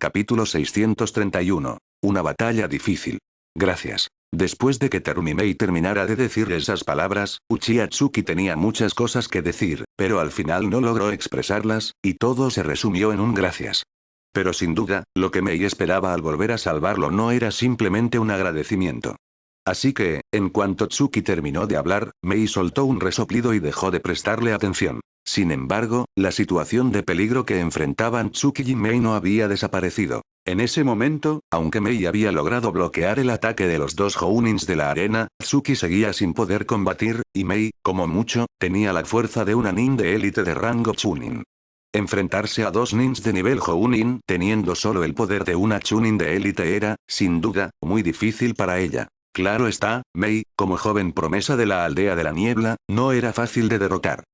Capítulo 631. Una batalla difícil. Gracias. Después de que Terumi-mei terminara de decir esas palabras, Uchiha Tsuki tenía muchas cosas que decir, pero al final no logró expresarlas, y todo se resumió en un gracias. Pero sin duda, lo que Mei esperaba al volver a salvarlo no era simplemente un agradecimiento. Así que, en cuanto Tsuki terminó de hablar, Mei soltó un resoplido y dejó de prestarle atención. Sin embargo, la situación de peligro que enfrentaban Tsuki y Mei no había desaparecido. En ese momento, aunque Mei había logrado bloquear el ataque de los dos Jounins de la arena, Tsuki seguía sin poder combatir, y Mei, como mucho, tenía la fuerza de una nin de élite de rango Chunin. Enfrentarse a dos nins de nivel Jounin, teniendo solo el poder de una Chunin de élite era, sin duda, muy difícil para ella. Claro está, Mei, como joven promesa de la aldea de la niebla, no era fácil de derrotar.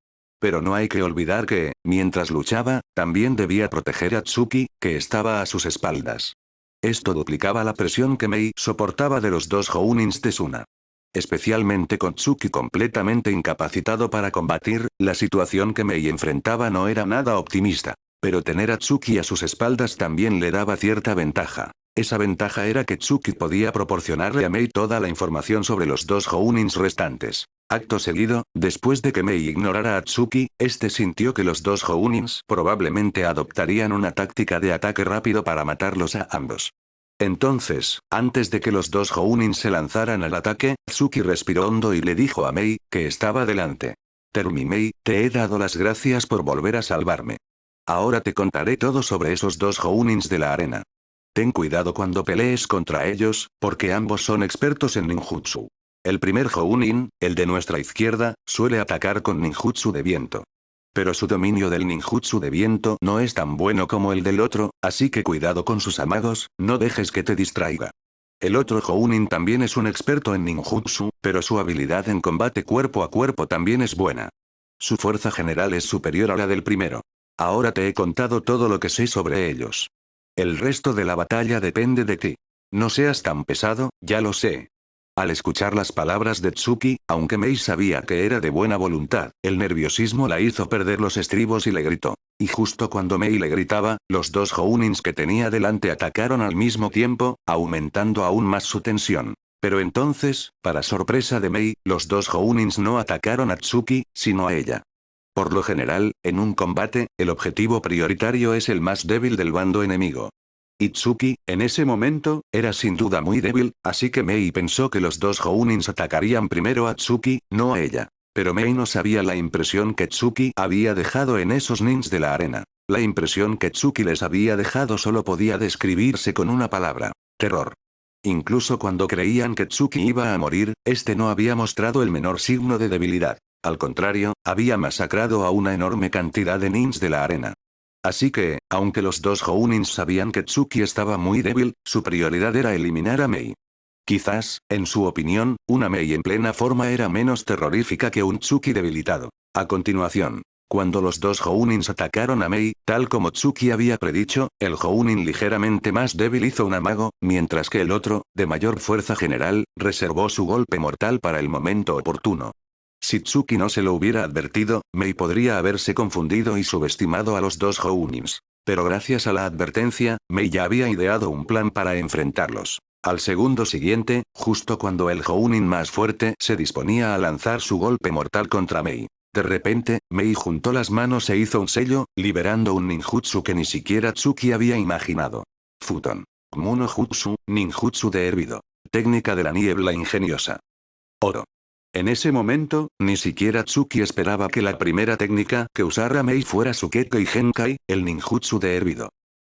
Pero no hay que olvidar que, mientras luchaba, también debía proteger a Tsuki, que estaba a sus espaldas. Esto duplicaba la presión que Mei soportaba de los dos Jounins de Suna. Especialmente con Tsuki completamente incapacitado para combatir, la situación que Mei enfrentaba no era nada optimista. Pero tener a Tsuki a sus espaldas también le daba cierta ventaja. Esa ventaja era que Tsuki podía proporcionarle a Mei toda la información sobre los dos Jounins restantes. Acto seguido, después de que Mei ignorara a Tsuki, este sintió que los dos Jounins probablemente adoptarían una táctica de ataque rápido para matarlos a ambos. Entonces, antes de que los dos Jounin se lanzaran al ataque, Tsuki respiró hondo y le dijo a Mei, que estaba delante. Terumi-mei, te he dado las gracias por volver a salvarme. Ahora te contaré todo sobre esos dos Jounins de la arena. Ten cuidado cuando pelees contra ellos, porque ambos son expertos en ninjutsu. El primer Jounin, el de nuestra izquierda, suele atacar con ninjutsu de viento. Pero su dominio del ninjutsu de viento no es tan bueno como el del otro, así que cuidado con sus amagos, no dejes que te distraiga. El otro Jounin también es un experto en ninjutsu, pero su habilidad en combate cuerpo a cuerpo también es buena. Su fuerza general es superior a la del primero. Ahora te he contado todo lo que sé sobre ellos. El resto de la batalla depende de ti. No seas tan pesado, ya lo sé. Al escuchar las palabras de Tsuki, aunque Mei sabía que era de buena voluntad, el nerviosismo la hizo perder los estribos y le gritó. Y justo cuando Mei le gritaba, los dos Jounins que tenía delante atacaron al mismo tiempo, aumentando aún más su tensión. Pero entonces, para sorpresa de Mei, los dos Jounins no atacaron a Tsuki, sino a ella. Por lo general, en un combate, el objetivo prioritario es el más débil del bando enemigo. Itsuki, en ese momento, era sin duda muy débil, así que Mei pensó que los dos Jounins atacarían primero a Tsuki, no a ella. Pero Mei no sabía la impresión que Tsuki había dejado en esos nins de la arena. La impresión que Tsuki les había dejado solo podía describirse con una palabra: terror. Incluso cuando creían que Tsuki iba a morir, este no había mostrado el menor signo de debilidad. Al contrario, había masacrado a una enorme cantidad de nins de la arena. Así que, aunque los dos Jounins sabían que Tsuki estaba muy débil, su prioridad era eliminar a Mei. Quizás, en su opinión, una Mei en plena forma era menos terrorífica que un Tsuki debilitado. A continuación, cuando los dos Jounins atacaron a Mei, tal como Tsuki había predicho, el Jounin ligeramente más débil hizo un amago, mientras que el otro, de mayor fuerza general, reservó su golpe mortal para el momento oportuno. Si Tsuki no se lo hubiera advertido, Mei podría haberse confundido y subestimado a los dos Jounins. Pero gracias a la advertencia, Mei ya había ideado un plan para enfrentarlos. Al segundo siguiente, justo cuando el Jounin más fuerte se disponía a lanzar su golpe mortal contra Mei. De repente, Mei juntó las manos e hizo un sello, liberando un ninjutsu que ni siquiera Tsuki había imaginado. Futon. Muno Jutsu, ninjutsu de hervido. Técnica de la niebla ingeniosa. Oro. En ese momento, ni siquiera Tsuki esperaba que la primera técnica que usara Mei fuera Sukekei Genkai, el ninjutsu de hervido.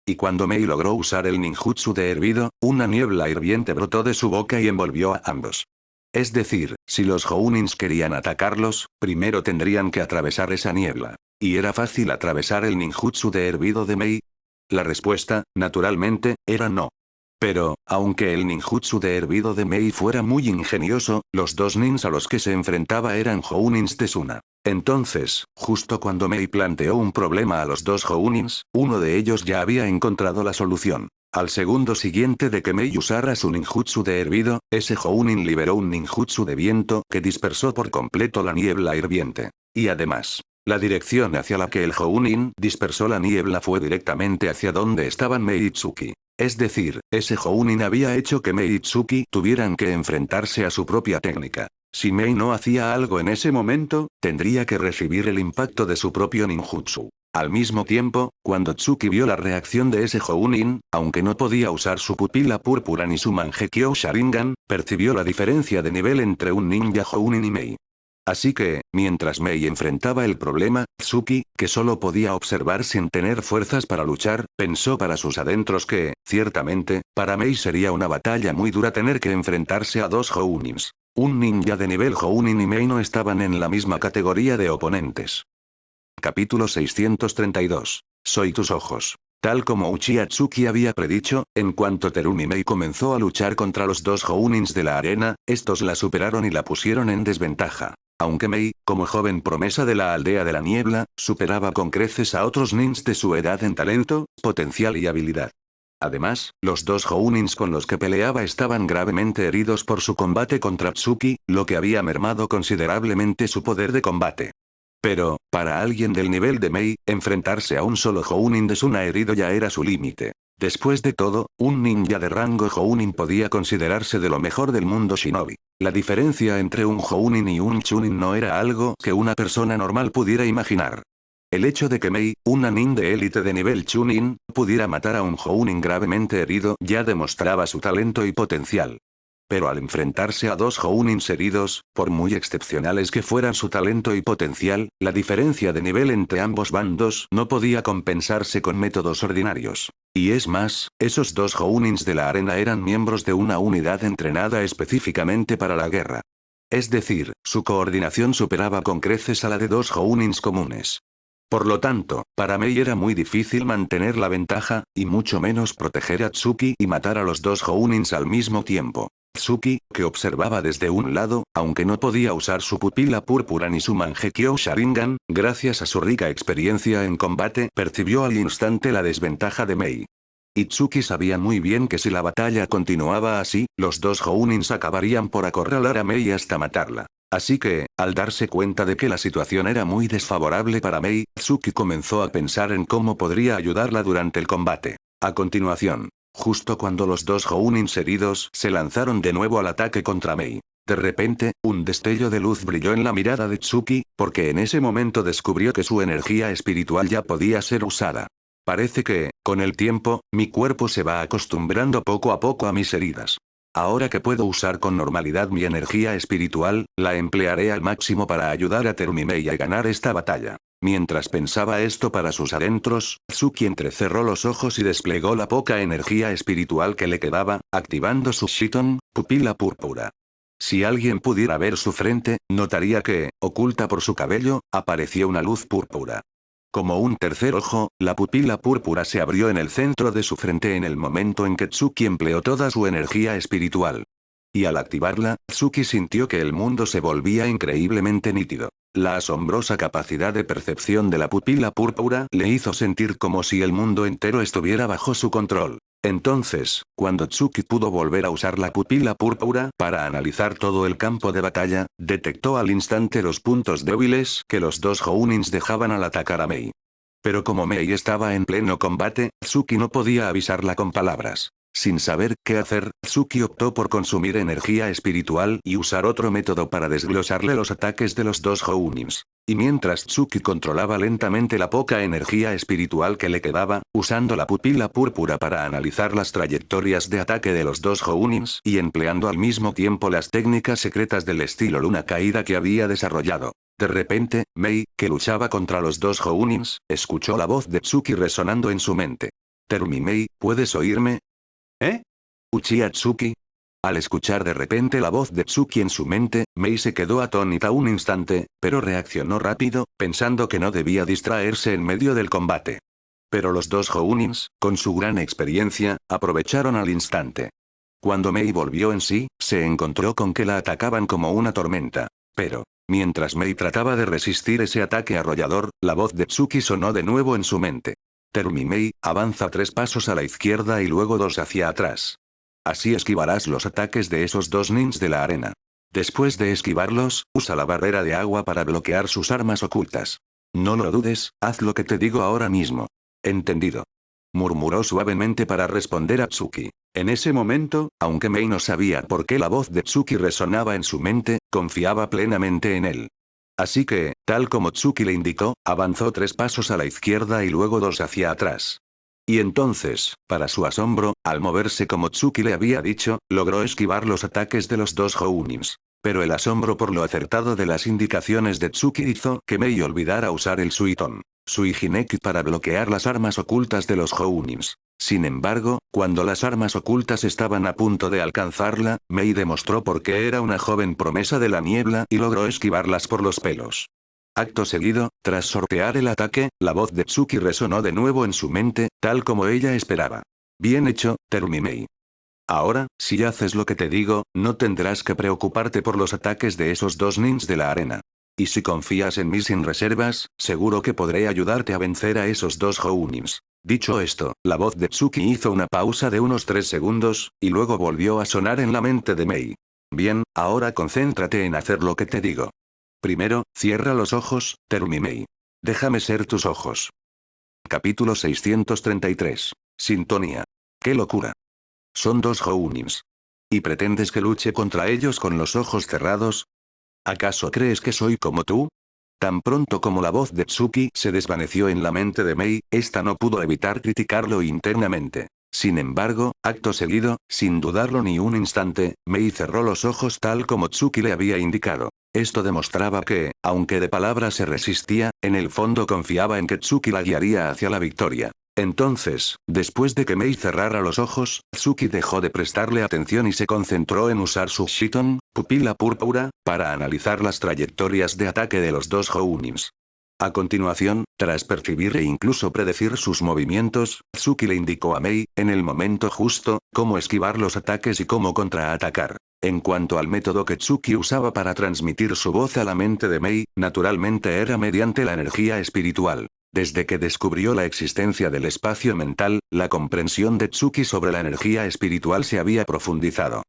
Y cuando Mei logró usar el ninjutsu de hervido, una niebla hirviente brotó de su boca y envolvió a ambos. Es decir, si los Jounins querían atacarlos, primero tendrían que atravesar esa niebla. ¿Y era fácil atravesar el ninjutsu de hervido de Mei? La respuesta, naturalmente, era no. Pero, aunque el ninjutsu de hervido de Mei fuera muy ingenioso, los dos nins a los que se enfrentaba eran Jounins de Suna. Entonces, justo cuando Mei planteó un problema a los dos Jounins, uno de ellos ya había encontrado la solución. Al segundo siguiente de que Mei usara su ninjutsu de hervido, ese Jounin liberó un ninjutsu de viento que dispersó por completo la niebla hirviente. Y además, La dirección hacia la que el Jounin dispersó la niebla fue directamente hacia donde estaban Mei y Tsuki. Es decir, ese Jounin había hecho que Mei y Tsuki tuvieran que enfrentarse a su propia técnica. Si Mei no hacía algo en ese momento, tendría que recibir el impacto de su propio ninjutsu. Al mismo tiempo, cuando Tsuki vio la reacción de ese Jounin, aunque no podía usar su pupila púrpura ni su Mangekyo Sharingan, percibió la diferencia de nivel entre un ninja Jounin y Mei. Así que, mientras Mei enfrentaba el problema, Tsuki, que solo podía observar sin tener fuerzas para luchar, pensó para sus adentros que, ciertamente, para Mei sería una batalla muy dura tener que enfrentarse a dos Jounins. Un ninja de nivel Jounin y Mei no estaban en la misma categoría de oponentes. Capítulo 632. Soy tus ojos. Tal como Uchiha Tsuki había predicho, en cuanto Terumi Mei comenzó a luchar contra los dos Jounins de la arena, estos la superaron y la pusieron en desventaja. Aunque Mei, como joven promesa de la aldea de la niebla, superaba con creces a otros nins de su edad en talento, potencial y habilidad. Además, los dos Jounins con los que peleaba estaban gravemente heridos por su combate contra Tsuki, lo que había mermado considerablemente su poder de combate. Pero, para alguien del nivel de Mei, enfrentarse a un solo Jounin de Suna herido ya era su límite. Después de todo, un ninja de rango Jounin podía considerarse de lo mejor del mundo shinobi. La diferencia entre un Jounin y un Chunin no era algo que una persona normal pudiera imaginar. El hecho de que Mei, una nin de élite de nivel Chunin, pudiera matar a un Jounin gravemente herido ya demostraba su talento y potencial. Pero al enfrentarse a dos Jounins heridos, por muy excepcionales que fueran su talento y potencial, la diferencia de nivel entre ambos bandos no podía compensarse con métodos ordinarios. Y es más, esos dos Jounins de la arena eran miembros de una unidad entrenada específicamente para la guerra. Es decir, su coordinación superaba con creces a la de dos Jounins comunes. Por lo tanto, para Mei era muy difícil mantener la ventaja, y mucho menos proteger a Tsuki y matar a los dos Jounins al mismo tiempo. Tsuki, que observaba desde un lado, aunque no podía usar su pupila púrpura ni su Mangekyo Sharingan, gracias a su rica experiencia en combate, percibió al instante la desventaja de Mei. Itsuki sabía muy bien que si la batalla continuaba así, los dos Jounins acabarían por acorralar a Mei hasta matarla. Así que, al darse cuenta de que la situación era muy desfavorable para Mei, Tsuki comenzó a pensar en cómo podría ayudarla durante el combate. A continuación, justo cuando los dos Jounins heridos se lanzaron de nuevo al ataque contra Mei. De repente, un destello de luz brilló en la mirada de Tsuki, porque en ese momento descubrió que su energía espiritual ya podía ser usada. Parece que, con el tiempo, mi cuerpo se va acostumbrando poco a poco a mis heridas. Ahora que puedo usar con normalidad mi energía espiritual, la emplearé al máximo para ayudar a Terumi Mei a ganar esta batalla. Mientras pensaba esto para sus adentros, Tsuki entrecerró los ojos y desplegó la poca energía espiritual que le quedaba, activando su Shiton, pupila púrpura. Si alguien pudiera ver su frente, notaría que, oculta por su cabello, apareció una luz púrpura. Como un tercer ojo, la pupila púrpura se abrió en el centro de su frente en el momento en que Tsuki empleó toda su energía espiritual. Y al activarla, Tsuki sintió que el mundo se volvía increíblemente nítido. La asombrosa capacidad de percepción de la pupila púrpura le hizo sentir como si el mundo entero estuviera bajo su control. Entonces, cuando Tsuki pudo volver a usar la pupila púrpura para analizar todo el campo de batalla, detectó al instante los puntos débiles que los dos Jounins dejaban al atacar a Mei. Pero como Mei estaba en pleno combate, Tsuki no podía avisarla con palabras. Sin saber qué hacer, Tsuki optó por consumir energía espiritual y usar otro método para desglosarle los ataques de los dos Jounins. Y mientras Tsuki controlaba lentamente la poca energía espiritual que le quedaba, usando la pupila púrpura para analizar las trayectorias de ataque de los dos Jounins y empleando al mismo tiempo las técnicas secretas del estilo luna caída que había desarrollado. De repente, Mei, que luchaba contra los dos Jounins, escuchó la voz de Tsuki resonando en su mente. Terumi Mei, ¿puedes oírme? ¿Eh? Uchiha Tsuki. Al escuchar de repente la voz de Tsuki en su mente, Mei se quedó atónita un instante, pero reaccionó rápido, pensando que no debía distraerse en medio del combate. Pero los dos Jounins, con su gran experiencia, aprovecharon al instante. Cuando Mei volvió en sí, se encontró con que la atacaban como una tormenta. Pero, mientras Mei trataba de resistir ese ataque arrollador, la voz de Tsuki sonó de nuevo en su mente. Terumi Mei, avanza 3 pasos a la izquierda y luego 2 hacia atrás. Así esquivarás los ataques de esos dos nins de la arena. Después de esquivarlos, usa la barrera de agua para bloquear sus armas ocultas. No lo dudes, haz lo que te digo ahora mismo. Entendido. Murmuró suavemente para responder a Tsuki. En ese momento, aunque Mei no sabía por qué la voz de Tsuki resonaba en su mente, confiaba plenamente en él. Así que, tal como Tsuki le indicó, avanzó 3 pasos a la izquierda y luego 2 hacia atrás. Y entonces, para su asombro, al moverse como Tsuki le había dicho, logró esquivar los ataques de los 2 Hounins. Pero el asombro por lo acertado de las indicaciones de Tsuki hizo que Mei olvidara usar el Suiton Suihineki para bloquear las armas ocultas de los Hounins. Sin embargo, cuando las armas ocultas estaban a punto de alcanzarla, Mei demostró por qué era una joven promesa de la niebla y logró esquivarlas por los pelos. Acto seguido, tras sortear el ataque, la voz de Tsuki resonó de nuevo en su mente, tal como ella esperaba. Bien hecho, Terumi Mei. Ahora, si haces lo que te digo, no tendrás que preocuparte por los ataques de esos 2 nins de la arena. Y si confías en mí sin reservas, seguro que podré ayudarte a vencer a esos 2 Hounins. Dicho esto, la voz de Tsuki hizo una pausa de unos 3 segundos, y luego volvió a sonar en la mente de Mei. Bien, ahora concéntrate en hacer lo que te digo. Primero, cierra los ojos, Terumi Mei. Déjame ser tus ojos. Capítulo 633. Sintonía. ¡Qué locura! Son 2 Hounins. ¿Y pretendes que luche contra ellos con los ojos cerrados? ¿Acaso crees que soy como tú? Tan pronto como la voz de Tsuki se desvaneció en la mente de Mei, esta no pudo evitar criticarlo internamente. Sin embargo, acto seguido, sin dudarlo ni un instante, Mei cerró los ojos tal como Tsuki le había indicado. Esto demostraba que, aunque de palabra se resistía, en el fondo confiaba en que Tsuki la guiaría hacia la victoria. Entonces, después de que Mei cerrara los ojos, Tsuki dejó de prestarle atención y se concentró en usar su Shiton, pupila púrpura, para analizar las trayectorias de ataque de los 2 Hounins. A continuación, tras percibir e incluso predecir sus movimientos, Tsuki le indicó a Mei, en el momento justo, cómo esquivar los ataques y cómo contraatacar. En cuanto al método que Tsuki usaba para transmitir su voz a la mente de Mei, naturalmente era mediante la energía espiritual. Desde que descubrió la existencia del espacio mental, la comprensión de Tsuki sobre la energía espiritual se había profundizado.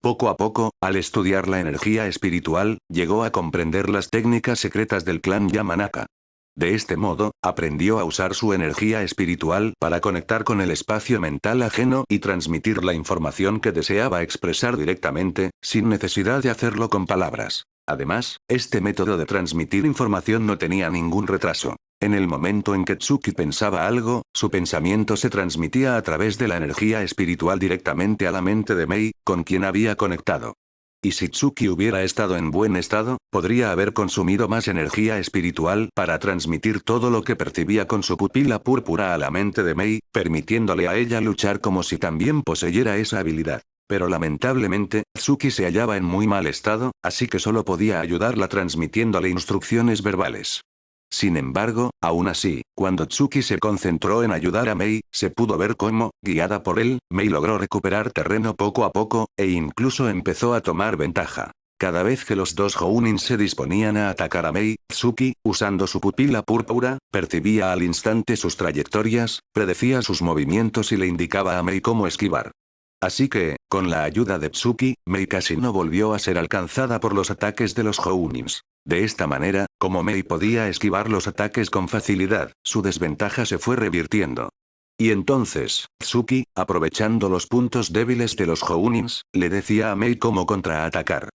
Poco a poco, al estudiar la energía espiritual, llegó a comprender las técnicas secretas del clan Yamanaka. De este modo, aprendió a usar su energía espiritual para conectar con el espacio mental ajeno y transmitir la información que deseaba expresar directamente, sin necesidad de hacerlo con palabras. Además, este método de transmitir información no tenía ningún retraso. En el momento en que Tsuki pensaba algo, su pensamiento se transmitía a través de la energía espiritual directamente a la mente de Mei, con quien había conectado. Y si Tsuki hubiera estado en buen estado, podría haber consumido más energía espiritual para transmitir todo lo que percibía con su pupila púrpura a la mente de Mei, permitiéndole a ella luchar como si también poseyera esa habilidad. Pero lamentablemente, Tsuki se hallaba en muy mal estado, así que solo podía ayudarla transmitiéndole instrucciones verbales. Sin embargo, aún así, cuando Tsuki se concentró en ayudar a Mei, se pudo ver cómo, guiada por él, Mei logró recuperar terreno poco a poco, e incluso empezó a tomar ventaja. Cada vez que los 2 Hounins se disponían a atacar a Mei, Tsuki, usando su pupila púrpura, percibía al instante sus trayectorias, predecía sus movimientos y le indicaba a Mei cómo esquivar. Así que, con la ayuda de Tsuki, Mei casi no volvió a ser alcanzada por los ataques de los Hounins. De esta manera, como Mei podía esquivar los ataques con facilidad, su desventaja se fue revirtiendo. Y entonces, Tsuki, aprovechando los puntos débiles de los Hounins, le decía a Mei cómo contraatacar.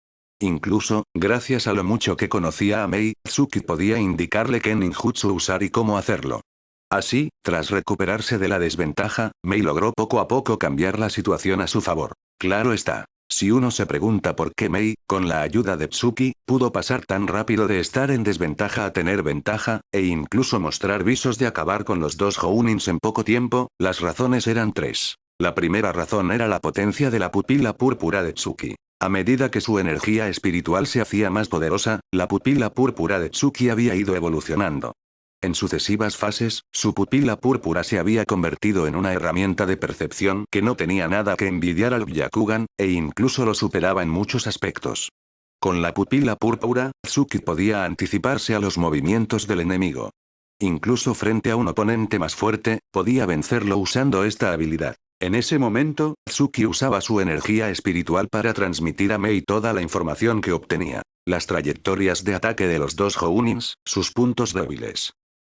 Incluso, gracias a lo mucho que conocía a Mei, Tsuki podía indicarle qué ninjutsu usar y cómo hacerlo. Así, tras recuperarse de la desventaja, Mei logró poco a poco cambiar la situación a su favor. Claro está. Si uno se pregunta por qué Mei, con la ayuda de Tsuki, pudo pasar tan rápido de estar en desventaja a tener ventaja, e incluso mostrar visos de acabar con los 2 Hounins en poco tiempo, las razones eran 3. La primera razón era la potencia de la pupila púrpura de Tsuki. A medida que su energía espiritual se hacía más poderosa, la pupila púrpura de Tsuki había ido evolucionando. En sucesivas fases, su pupila púrpura se había convertido en una herramienta de percepción que no tenía nada que envidiar al Byakugan, e incluso lo superaba en muchos aspectos. Con la pupila púrpura, Tsuki podía anticiparse a los movimientos del enemigo. Incluso frente a un oponente más fuerte, podía vencerlo usando esta habilidad. En ese momento, Tsuki usaba su energía espiritual para transmitir a Mei toda la información que obtenía. Las trayectorias de ataque de los dos Jounins, sus puntos débiles.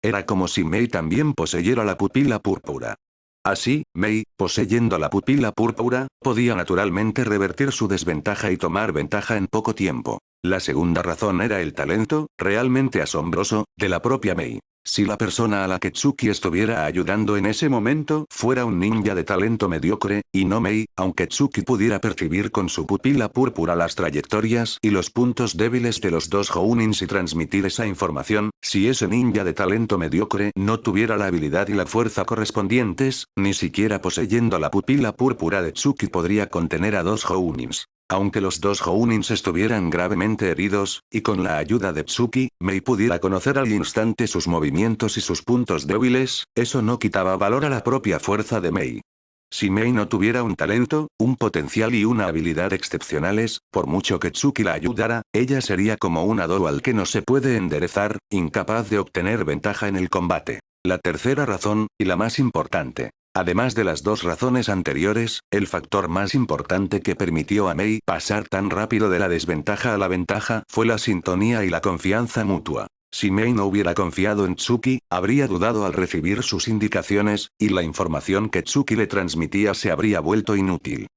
Era como si Mei también poseyera la pupila púrpura. Así, Mei, poseyendo la pupila púrpura, podía naturalmente revertir su desventaja y tomar ventaja en poco tiempo. La segunda razón era el talento, realmente asombroso, de la propia Mei. Si la persona a la que Tsuki estuviera ayudando en ese momento fuera un ninja de talento mediocre, y no Mei, aunque Tsuki pudiera percibir con su pupila púrpura las trayectorias y los puntos débiles de los dos Jounins y transmitir esa información, si ese ninja de talento mediocre no tuviera la habilidad y la fuerza correspondientes, ni siquiera poseyendo la pupila púrpura de Tsuki podría contener a dos Jounins. Aunque los dos Jounins estuvieran gravemente heridos, y con la ayuda de Tsuki, Mei pudiera conocer al instante sus movimientos y sus puntos débiles, eso no quitaba valor a la propia fuerza de Mei. Si Mei no tuviera un talento, un potencial y una habilidad excepcionales, por mucho que Tsuki la ayudara, ella sería como un adoro al que no se puede enderezar, incapaz de obtener ventaja en el combate. La tercera razón, y la más importante. Además de las dos razones anteriores, el factor más importante que permitió a Mei pasar tan rápido de la desventaja a la ventaja fue la sintonía y la confianza mutua. Si Mei no hubiera confiado en Tsuki, habría dudado al recibir sus indicaciones, y la información que Tsuki le transmitía se habría vuelto inútil.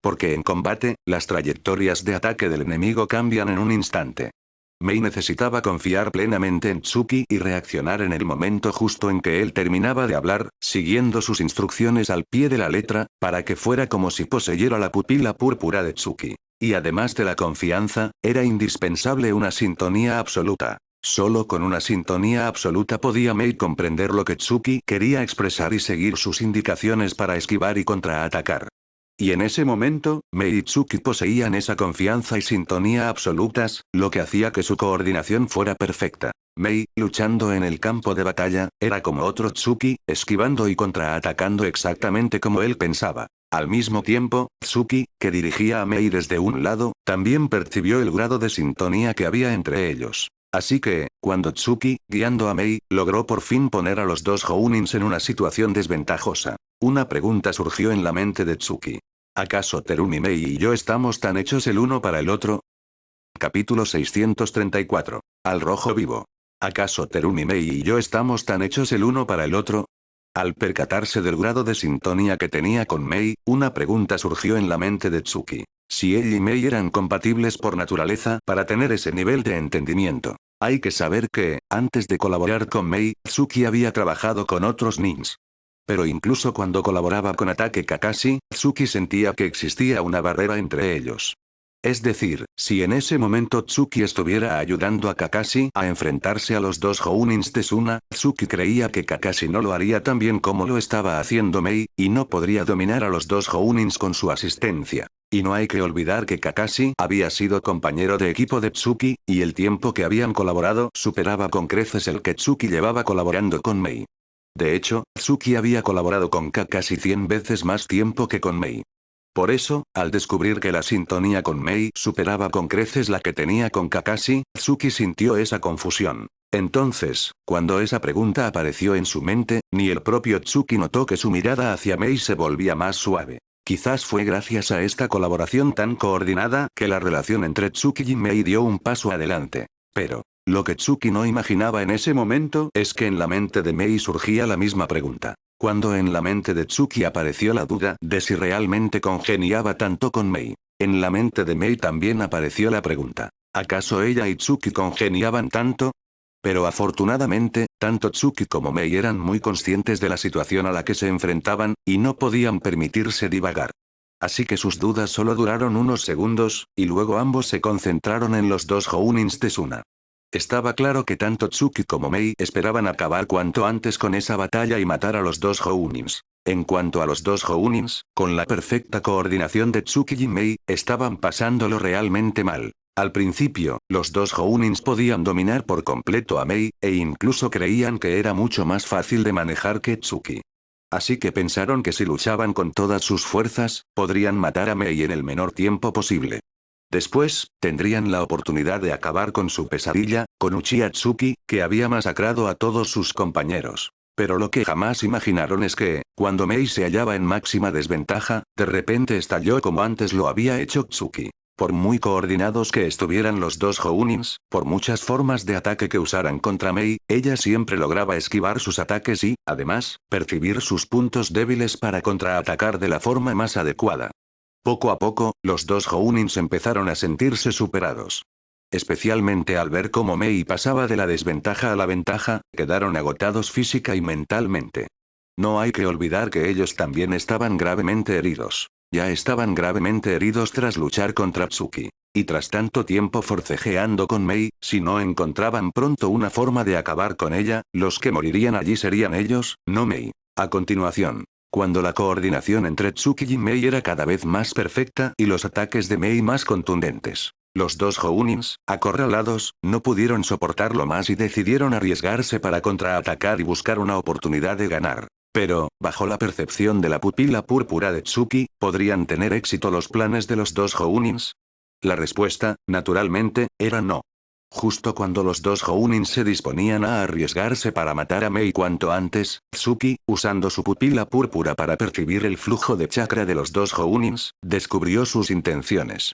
Porque en combate, las trayectorias de ataque del enemigo cambian en un instante. Mei necesitaba confiar plenamente en Tsuki y reaccionar en el momento justo en que él terminaba de hablar, siguiendo sus instrucciones al pie de la letra, para que fuera como si poseyera la pupila púrpura de Tsuki. Y además de la confianza, era indispensable una sintonía absoluta. Solo con una sintonía absoluta podía Mei comprender lo que Tsuki quería expresar y seguir sus indicaciones para esquivar y contraatacar. Y en ese momento, Mei y Tsuki poseían esa confianza y sintonía absolutas, lo que hacía que su coordinación fuera perfecta. Mei, luchando en el campo de batalla, era como otro Tsuki, esquivando y contraatacando exactamente como él pensaba. Al mismo tiempo, Tsuki, que dirigía a Mei desde un lado, también percibió el grado de sintonía que había entre ellos. Así que, cuando Tsuki, guiando a Mei, logró por fin poner a los dos Jounins en una situación desventajosa, una pregunta surgió en la mente de Tsuki. ¿Acaso Terumi Mei y yo estamos tan hechos el uno para el otro? Capítulo 634. Al rojo vivo. ¿Acaso Terumi Mei y yo estamos tan hechos el uno para el otro? Al percatarse del grado de sintonía que tenía con Mei, una pregunta surgió en la mente de Tsuki. Si él y Mei eran compatibles por naturaleza para tener ese nivel de entendimiento. Hay que saber que, antes de colaborar con Mei, Tsuki había trabajado con otros nins. Pero incluso cuando colaboraba con Ataque Kakashi, Tsuki sentía que existía una barrera entre ellos. Es decir, si en ese momento Tsuki estuviera ayudando a Kakashi a enfrentarse a los dos Jounins de Suna, Tsuki creía que Kakashi no lo haría tan bien como lo estaba haciendo Mei, y no podría dominar a los dos Jounins con su asistencia. Y no hay que olvidar que Kakashi había sido compañero de equipo de Tsuki, y el tiempo que habían colaborado superaba con creces el que Tsuki llevaba colaborando con Mei. De hecho, Tsuki había colaborado con Kakashi 100 veces más tiempo que con Mei. Por eso, al descubrir que la sintonía con Mei superaba con creces la que tenía con Kakashi, Tsuki sintió esa confusión. Entonces, cuando esa pregunta apareció en su mente, ni el propio Tsuki notó que su mirada hacia Mei se volvía más suave. Quizás fue gracias a esta colaboración tan coordinada que la relación entre Tsuki y Mei dio un paso adelante. Pero, lo que Tsuki no imaginaba en ese momento es que en la mente de Mei surgía la misma pregunta. Cuando en la mente de Tsuki apareció la duda de si realmente congeniaba tanto con Mei. En la mente de Mei también apareció la pregunta. ¿Acaso ella y Tsuki congeniaban tanto? Pero afortunadamente, tanto Tsuki como Mei eran muy conscientes de la situación a la que se enfrentaban, y no podían permitirse divagar. Así que sus dudas solo duraron unos segundos, y luego ambos se concentraron en los dos Jounins de Suna. Estaba claro que tanto Tsuki como Mei esperaban acabar cuanto antes con esa batalla y matar a los dos Jounins. En cuanto a los dos Jounins, con la perfecta coordinación de Tsuki y Mei, estaban pasándolo realmente mal. Al principio, los dos Jounins podían dominar por completo a Mei, e incluso creían que era mucho más fácil de manejar que Tsuki. Así que pensaron que si luchaban con todas sus fuerzas, podrían matar a Mei en el menor tiempo posible. Después, tendrían la oportunidad de acabar con su pesadilla, con Uchiha Tsuki, que había masacrado a todos sus compañeros. Pero lo que jamás imaginaron es que, cuando Mei se hallaba en máxima desventaja, de repente estalló como antes lo había hecho Tsuki. Por muy coordinados que estuvieran los dos Jounins, por muchas formas de ataque que usaran contra Mei, ella siempre lograba esquivar sus ataques y, además, percibir sus puntos débiles para contraatacar de la forma más adecuada. Poco a poco, los dos Jounins empezaron a sentirse superados. Especialmente al ver cómo Mei pasaba de la desventaja a la ventaja, quedaron agotados física y mentalmente. No hay que olvidar que ellos también estaban gravemente heridos. Ya estaban gravemente heridos tras luchar contra Tsuki. Y tras tanto tiempo forcejeando con Mei, si no encontraban pronto una forma de acabar con ella, los que morirían allí serían ellos, no Mei. A continuación, cuando la coordinación entre Tsuki y Mei era cada vez más perfecta y los ataques de Mei más contundentes. Los dos Jounins, acorralados, no pudieron soportarlo más y decidieron arriesgarse para contraatacar y buscar una oportunidad de ganar. Pero, bajo la percepción de la pupila púrpura de Tsuki, ¿podrían tener éxito los planes de los dos Jounins? La respuesta, naturalmente, era no. Justo cuando los dos Jounins se disponían a arriesgarse para matar a Mei cuanto antes, Tsuki, usando su pupila púrpura para percibir el flujo de chakra de los dos Jounins, descubrió sus intenciones.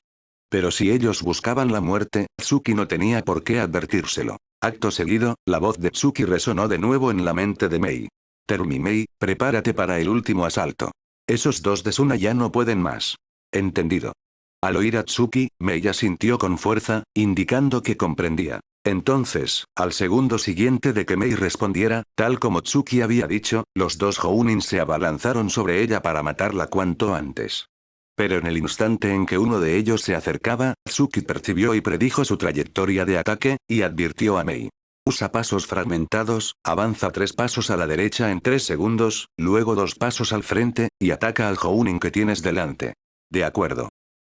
Pero si ellos buscaban la muerte, Tsuki no tenía por qué advertírselo. Acto seguido, la voz de Tsuki resonó de nuevo en la mente de Mei. Terumi Mei, prepárate para el último asalto. Esos dos de Suna ya no pueden más. Entendido. Al oír a Tsuki, Mei asintió con fuerza, indicando que comprendía. Entonces, al segundo siguiente de que Mei respondiera, tal como Tsuki había dicho, los dos Jounin se abalanzaron sobre ella para matarla cuanto antes. Pero en el instante en que uno de ellos se acercaba, Tsuki percibió y predijo su trayectoria de ataque, y advirtió a Mei. Usa pasos fragmentados, avanza 3 pasos a la derecha en 3 segundos, luego 2 pasos al frente, y ataca al Jounin que tienes delante. De acuerdo.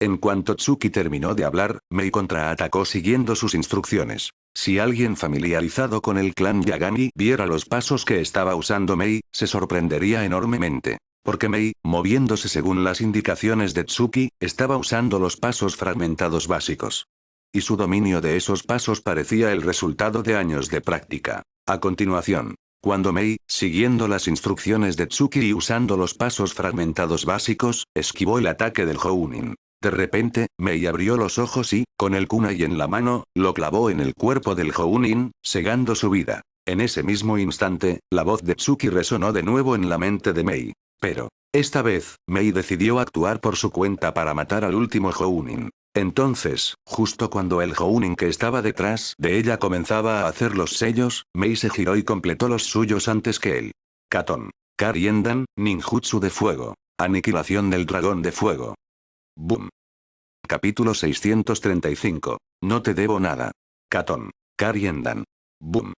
En cuanto Tsuki terminó de hablar, Mei contraatacó siguiendo sus instrucciones. Si alguien familiarizado con el clan Yagami viera los pasos que estaba usando Mei, se sorprendería enormemente. Porque Mei, moviéndose según las indicaciones de Tsuki, estaba usando los pasos fragmentados básicos. Y su dominio de esos pasos parecía el resultado de años de práctica. A continuación, cuando Mei, siguiendo las instrucciones de Tsuki y usando los pasos fragmentados básicos, esquivó el ataque del Jounin. De repente, Mei abrió los ojos y, con el kunai en la mano, lo clavó en el cuerpo del Jounin, segando su vida. En ese mismo instante, la voz de Tsuki resonó de nuevo en la mente de Mei. Pero, esta vez, Mei decidió actuar por su cuenta para matar al último Jounin. Entonces, justo cuando el Jounin que estaba detrás de ella comenzaba a hacer los sellos, Mei se giró y completó los suyos antes que él. Katon. Kariendan, ninjutsu de fuego. Aniquilación del dragón de fuego. Boom. Capítulo 635. No te debo nada. Katon. Kariendan. Boom.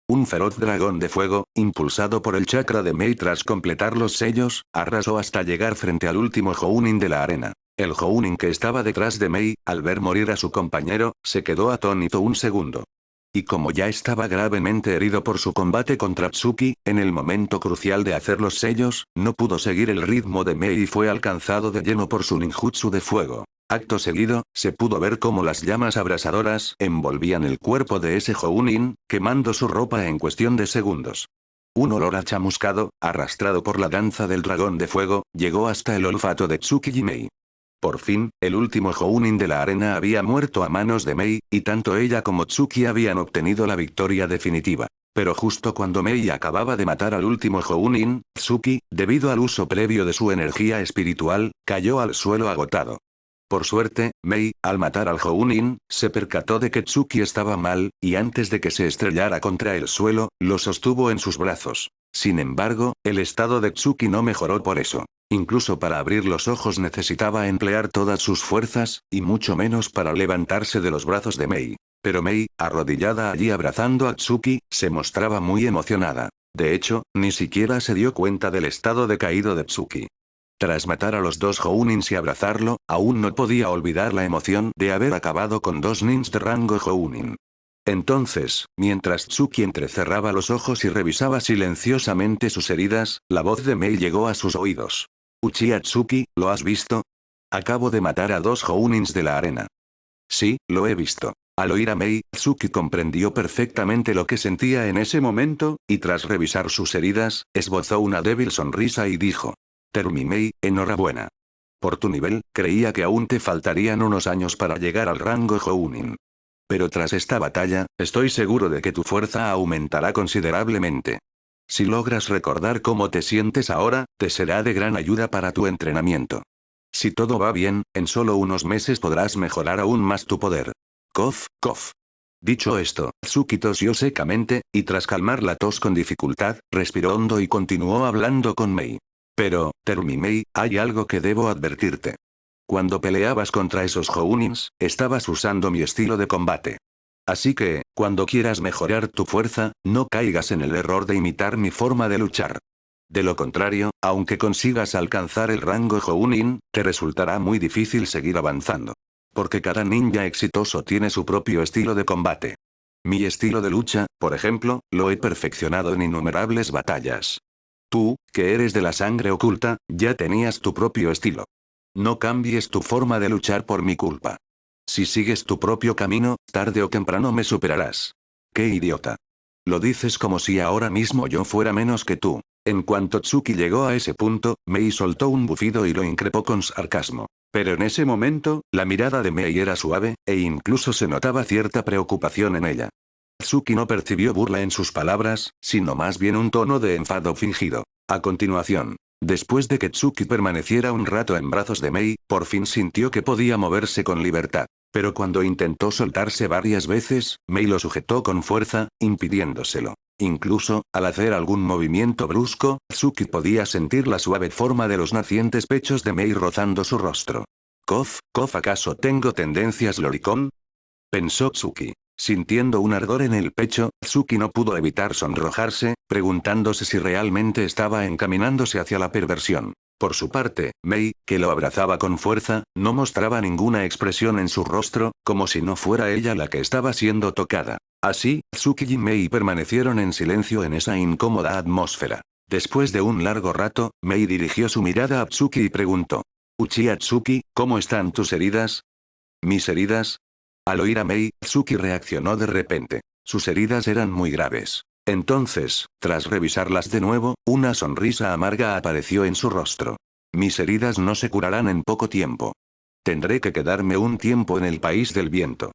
Un feroz dragón de fuego, impulsado por el chakra de Mei tras completar los sellos, arrasó hasta llegar frente al último Jounin de la arena. El Jounin que estaba detrás de Mei, al ver morir a su compañero, se quedó atónito un segundo. Y como ya estaba gravemente herido por su combate contra Tsuki, en el momento crucial de hacer los sellos, no pudo seguir el ritmo de Mei y fue alcanzado de lleno por su ninjutsu de fuego. Acto seguido, se pudo ver cómo las llamas abrasadoras envolvían el cuerpo de ese Jounin, quemando su ropa en cuestión de segundos. Un olor a chamuscado, arrastrado por la danza del dragón de fuego, llegó hasta el olfato de Tsuki y Mei. Por fin, el último Jounin de la arena había muerto a manos de Mei, y tanto ella como Tsuki habían obtenido la victoria definitiva. Pero justo cuando Mei acababa de matar al último Jounin, Tsuki, debido al uso previo de su energía espiritual, cayó al suelo agotado. Por suerte, Mei, al matar al Jounin, se percató de que Tsuki estaba mal, y antes de que se estrellara contra el suelo, lo sostuvo en sus brazos. Sin embargo, el estado de Tsuki no mejoró por eso. Incluso para abrir los ojos necesitaba emplear todas sus fuerzas, y mucho menos para levantarse de los brazos de Mei. Pero Mei, arrodillada allí abrazando a Tsuki, se mostraba muy emocionada. De hecho, ni siquiera se dio cuenta del estado decaído de Tsuki. Tras matar a los dos Jounins y abrazarlo, aún no podía olvidar la emoción de haber acabado con 2 nins de rango Jounin. Entonces, mientras Tsuki entrecerraba los ojos y revisaba silenciosamente sus heridas, la voz de Mei llegó a sus oídos. Uchiha Tsuki, ¿lo has visto? Acabo de matar a 2 Jounins de la arena. Sí, lo he visto. Al oír a Mei, Tsuki comprendió perfectamente lo que sentía en ese momento, y tras revisar sus heridas, esbozó una débil sonrisa y dijo. Terumi Mei, enhorabuena. Por tu nivel, creía que aún te faltarían unos años para llegar al rango Jounin. Pero tras esta batalla, estoy seguro de que tu fuerza aumentará considerablemente. Si logras recordar cómo te sientes ahora, te será de gran ayuda para tu entrenamiento. Si todo va bien, en solo unos meses podrás mejorar aún más tu poder. Cof, cof. Dicho esto, Tsuki tosió secamente, y tras calmar la tos con dificultad, respiró hondo y continuó hablando con Mei. Pero, Terumi Mei, hay algo que debo advertirte. Cuando peleabas contra esos Jounins, estabas usando mi estilo de combate. Así que, cuando quieras mejorar tu fuerza, no caigas en el error de imitar mi forma de luchar. De lo contrario, aunque consigas alcanzar el rango Jounin, te resultará muy difícil seguir avanzando. Porque cada ninja exitoso tiene su propio estilo de combate. Mi estilo de lucha, por ejemplo, lo he perfeccionado en innumerables batallas. Tú, que eres de la sangre oculta, ya tenías tu propio estilo. No cambies tu forma de luchar por mi culpa. Si sigues tu propio camino, tarde o temprano me superarás. ¡Qué idiota! Lo dices como si ahora mismo yo fuera menos que tú. En cuanto Tsuki llegó a ese punto, Mei soltó un bufido y lo increpó con sarcasmo. Pero en ese momento, la mirada de Mei era suave, e incluso se notaba cierta preocupación en ella. Tsuki no percibió burla en sus palabras, sino más bien un tono de enfado fingido. A continuación, después de que Tsuki permaneciera un rato en brazos de Mei, por fin sintió que podía moverse con libertad. Pero cuando intentó soltarse varias veces, Mei lo sujetó con fuerza, impidiéndoselo. Incluso, al hacer algún movimiento brusco, Tsuki podía sentir la suave forma de los nacientes pechos de Mei rozando su rostro. Kof, ¿acaso tengo tendencias loricón? Pensó Tsuki. Sintiendo un ardor en el pecho, Tsuki no pudo evitar sonrojarse, preguntándose si realmente estaba encaminándose hacia la perversión. Por su parte, Mei, que lo abrazaba con fuerza, no mostraba ninguna expresión en su rostro, como si no fuera ella la que estaba siendo tocada. Así, Tsuki y Mei permanecieron en silencio en esa incómoda atmósfera. Después de un largo rato, Mei dirigió su mirada a Tsuki y preguntó. Uchiha Tsuki, ¿cómo están tus heridas? ¿Mis heridas? Al oír a Mei, Tsuki reaccionó de repente. Sus heridas eran muy graves. Entonces, tras revisarlas de nuevo, una sonrisa amarga apareció en su rostro. Mis heridas no se curarán en poco tiempo. Tendré que quedarme un tiempo en el país del viento.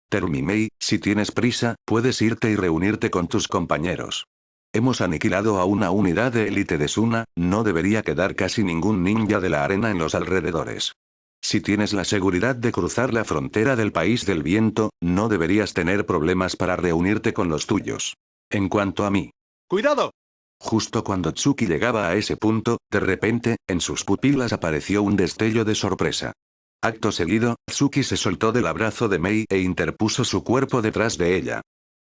Terumi Mei, si tienes prisa, puedes irte y reunirte con tus compañeros. Hemos aniquilado a una unidad de élite de Suna, no debería quedar casi ningún ninja de la arena en los alrededores. Si tienes la seguridad de cruzar la frontera del país del viento, no deberías tener problemas para reunirte con los tuyos. En cuanto a mí. ¡Cuidado! Justo cuando Tsuki llegaba a ese punto, de repente, en sus pupilas apareció un destello de sorpresa. Acto seguido, Tsuki se soltó del abrazo de Mei e interpuso su cuerpo detrás de ella.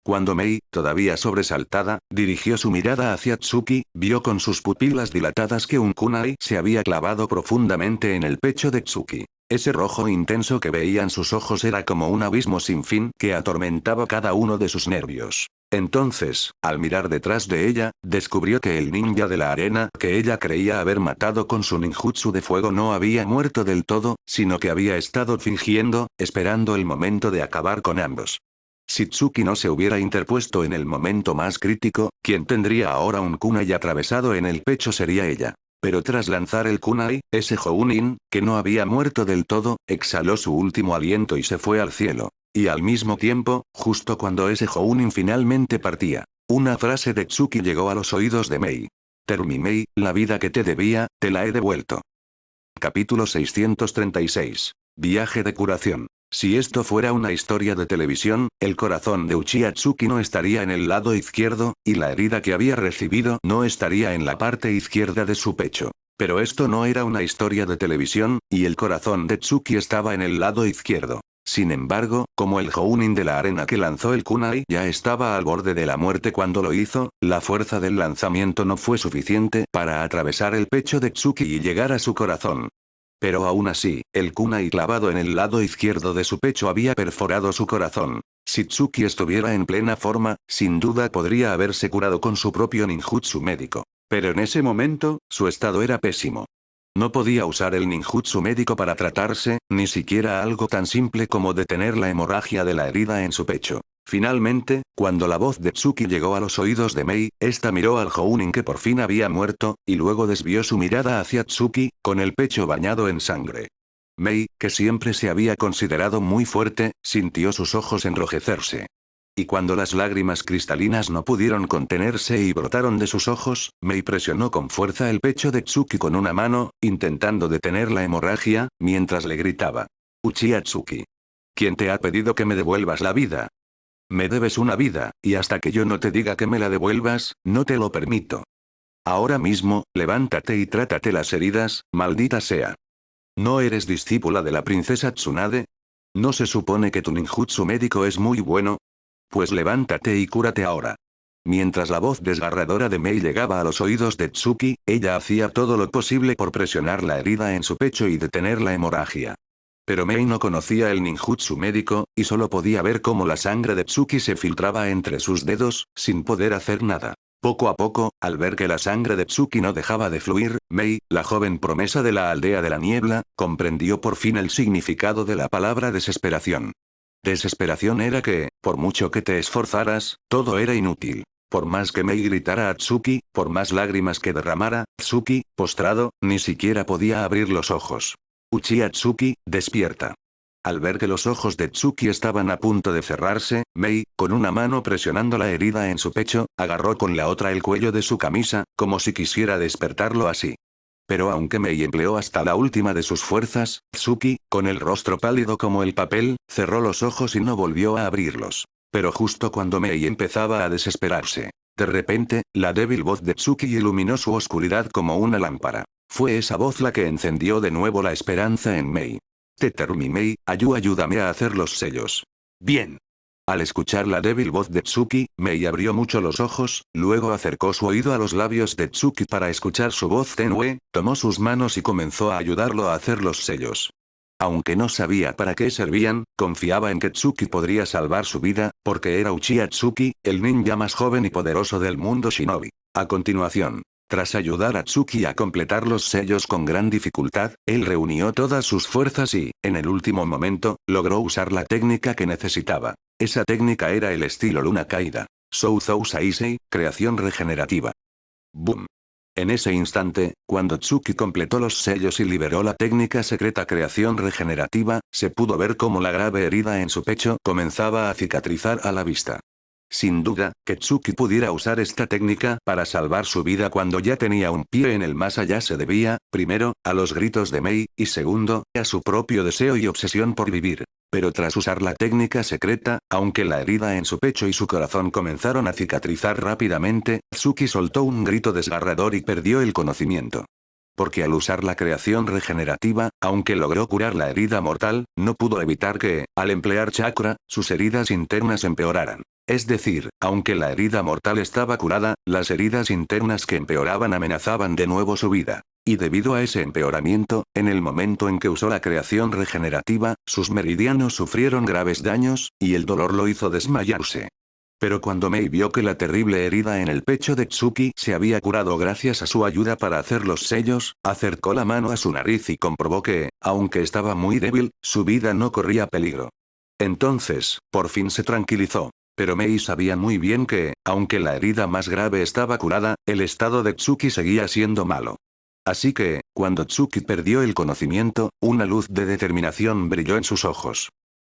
Cuando Mei, todavía sobresaltada, dirigió su mirada hacia Tsuki, vio con sus pupilas dilatadas que un kunai se había clavado profundamente en el pecho de Tsuki. Ese rojo intenso que veían sus ojos era como un abismo sin fin que atormentaba cada uno de sus nervios. Entonces, al mirar detrás de ella, descubrió que el ninja de la arena que ella creía haber matado con su ninjutsu de fuego no había muerto del todo, sino que había estado fingiendo, esperando el momento de acabar con ambos. Si Tsuki no se hubiera interpuesto en el momento más crítico, quien tendría ahora un kunai atravesado en el pecho sería ella. Pero tras lanzar el kunai, ese Jounin, que no había muerto del todo, exhaló su último aliento y se fue al cielo. Y al mismo tiempo, justo cuando ese Jounin finalmente partía, una frase de Tsuki llegó a los oídos de Mei. Terumi Mei, la vida que te debía, te la he devuelto. Capítulo 636. Viaje de curación. Si esto fuera una historia de televisión, el corazón de Uchiha Tsuki no estaría en el lado izquierdo, y la herida que había recibido no estaría en la parte izquierda de su pecho. Pero esto no era una historia de televisión, y el corazón de Tsuki estaba en el lado izquierdo. Sin embargo, como el Jounin de la arena que lanzó el kunai ya estaba al borde de la muerte cuando lo hizo, la fuerza del lanzamiento no fue suficiente para atravesar el pecho de Tsuki y llegar a su corazón. Pero aún así, el kunai clavado en el lado izquierdo de su pecho había perforado su corazón. Si Tsuki estuviera en plena forma, sin duda podría haberse curado con su propio ninjutsu médico. Pero en ese momento, su estado era pésimo. No podía usar el ninjutsu médico para tratarse, ni siquiera algo tan simple como detener la hemorragia de la herida en su pecho. Finalmente, cuando la voz de Tsuki llegó a los oídos de Mei, esta miró al Jounin que por fin había muerto, y luego desvió su mirada hacia Tsuki, con el pecho bañado en sangre. Mei, que siempre se había considerado muy fuerte, sintió sus ojos enrojecerse. Y cuando las lágrimas cristalinas no pudieron contenerse y brotaron de sus ojos, Mei presionó con fuerza el pecho de Tsuki con una mano, intentando detener la hemorragia, mientras le gritaba. Uchiha Tsuki. ¿Quién te ha pedido que me devuelvas la vida? Me debes una vida, y hasta que yo no te diga que me la devuelvas, no te lo permito. Ahora mismo, levántate y trátate las heridas, maldita sea. ¿No eres discípula de la princesa Tsunade? ¿No se supone que tu ninjutsu médico es muy bueno? Pues levántate y cúrate ahora. Mientras la voz desgarradora de Mei llegaba a los oídos de Tsuki, ella hacía todo lo posible por presionar la herida en su pecho y detener la hemorragia. Pero Mei no conocía el ninjutsu médico, y solo podía ver cómo la sangre de Tsuki se filtraba entre sus dedos, sin poder hacer nada. Poco a poco, al ver que la sangre de Tsuki no dejaba de fluir, Mei, la joven promesa de la aldea de la niebla, comprendió por fin el significado de la palabra desesperación. Desesperación era que, por mucho que te esforzaras, todo era inútil. Por más que Mei gritara a Tsuki, por más lágrimas que derramara, Tsuki, postrado, ni siquiera podía abrir los ojos. Uchiha Tsuki, despierta. Al ver que los ojos de Tsuki estaban a punto de cerrarse, Mei, con una mano presionando la herida en su pecho, agarró con la otra el cuello de su camisa, como si quisiera despertarlo así. Pero aunque Mei empleó hasta la última de sus fuerzas, Tsuki, con el rostro pálido como el papel, cerró los ojos y no volvió a abrirlos. Pero justo cuando Mei empezaba a desesperarse, de repente, la débil voz de Tsuki iluminó su oscuridad como una lámpara. Fue esa voz la que encendió de nuevo la esperanza en Mei. Teterumi Mei, ayúdame a hacer los sellos. Bien. Al escuchar la débil voz de Tsuki, Mei abrió mucho los ojos, luego acercó su oído a los labios de Tsuki para escuchar su voz tenue, tomó sus manos y comenzó a ayudarlo a hacer los sellos. Aunque no sabía para qué servían, confiaba en que Tsuki podría salvar su vida, porque era Uchiha Tsuki, el ninja más joven y poderoso del mundo shinobi. A continuación, tras ayudar a Tsuki a completar los sellos con gran dificultad, él reunió todas sus fuerzas y, en el último momento, logró usar la técnica que necesitaba. Esa técnica era el estilo Luna Kaida. Souzou Saisei, creación regenerativa. Boom. En ese instante, cuando Tsuki completó los sellos y liberó la técnica secreta creación regenerativa, se pudo ver cómo la grave herida en su pecho comenzaba a cicatrizar a la vista. Sin duda, que Tsuki pudiera usar esta técnica para salvar su vida cuando ya tenía un pie en el más allá se debía, primero, a los gritos de Mei, y segundo, a su propio deseo y obsesión por vivir. Pero tras usar la técnica secreta, aunque la herida en su pecho y su corazón comenzaron a cicatrizar rápidamente, Tsuki soltó un grito desgarrador y perdió el conocimiento. Porque al usar la creación regenerativa, aunque logró curar la herida mortal, no pudo evitar que, al emplear chakra, sus heridas internas empeoraran. Es decir, aunque la herida mortal estaba curada, las heridas internas que empeoraban amenazaban de nuevo su vida. Y debido a ese empeoramiento, en el momento en que usó la creación regenerativa, sus meridianos sufrieron graves daños, y el dolor lo hizo desmayarse. Pero cuando Mei vio que la terrible herida en el pecho de Tsuki se había curado gracias a su ayuda para hacer los sellos, acercó la mano a su nariz y comprobó que, aunque estaba muy débil, su vida no corría peligro. Entonces, por fin se tranquilizó. Pero Mei sabía muy bien que, aunque la herida más grave estaba curada, el estado de Tsuki seguía siendo malo. Así que, cuando Tsuki perdió el conocimiento, una luz de determinación brilló en sus ojos.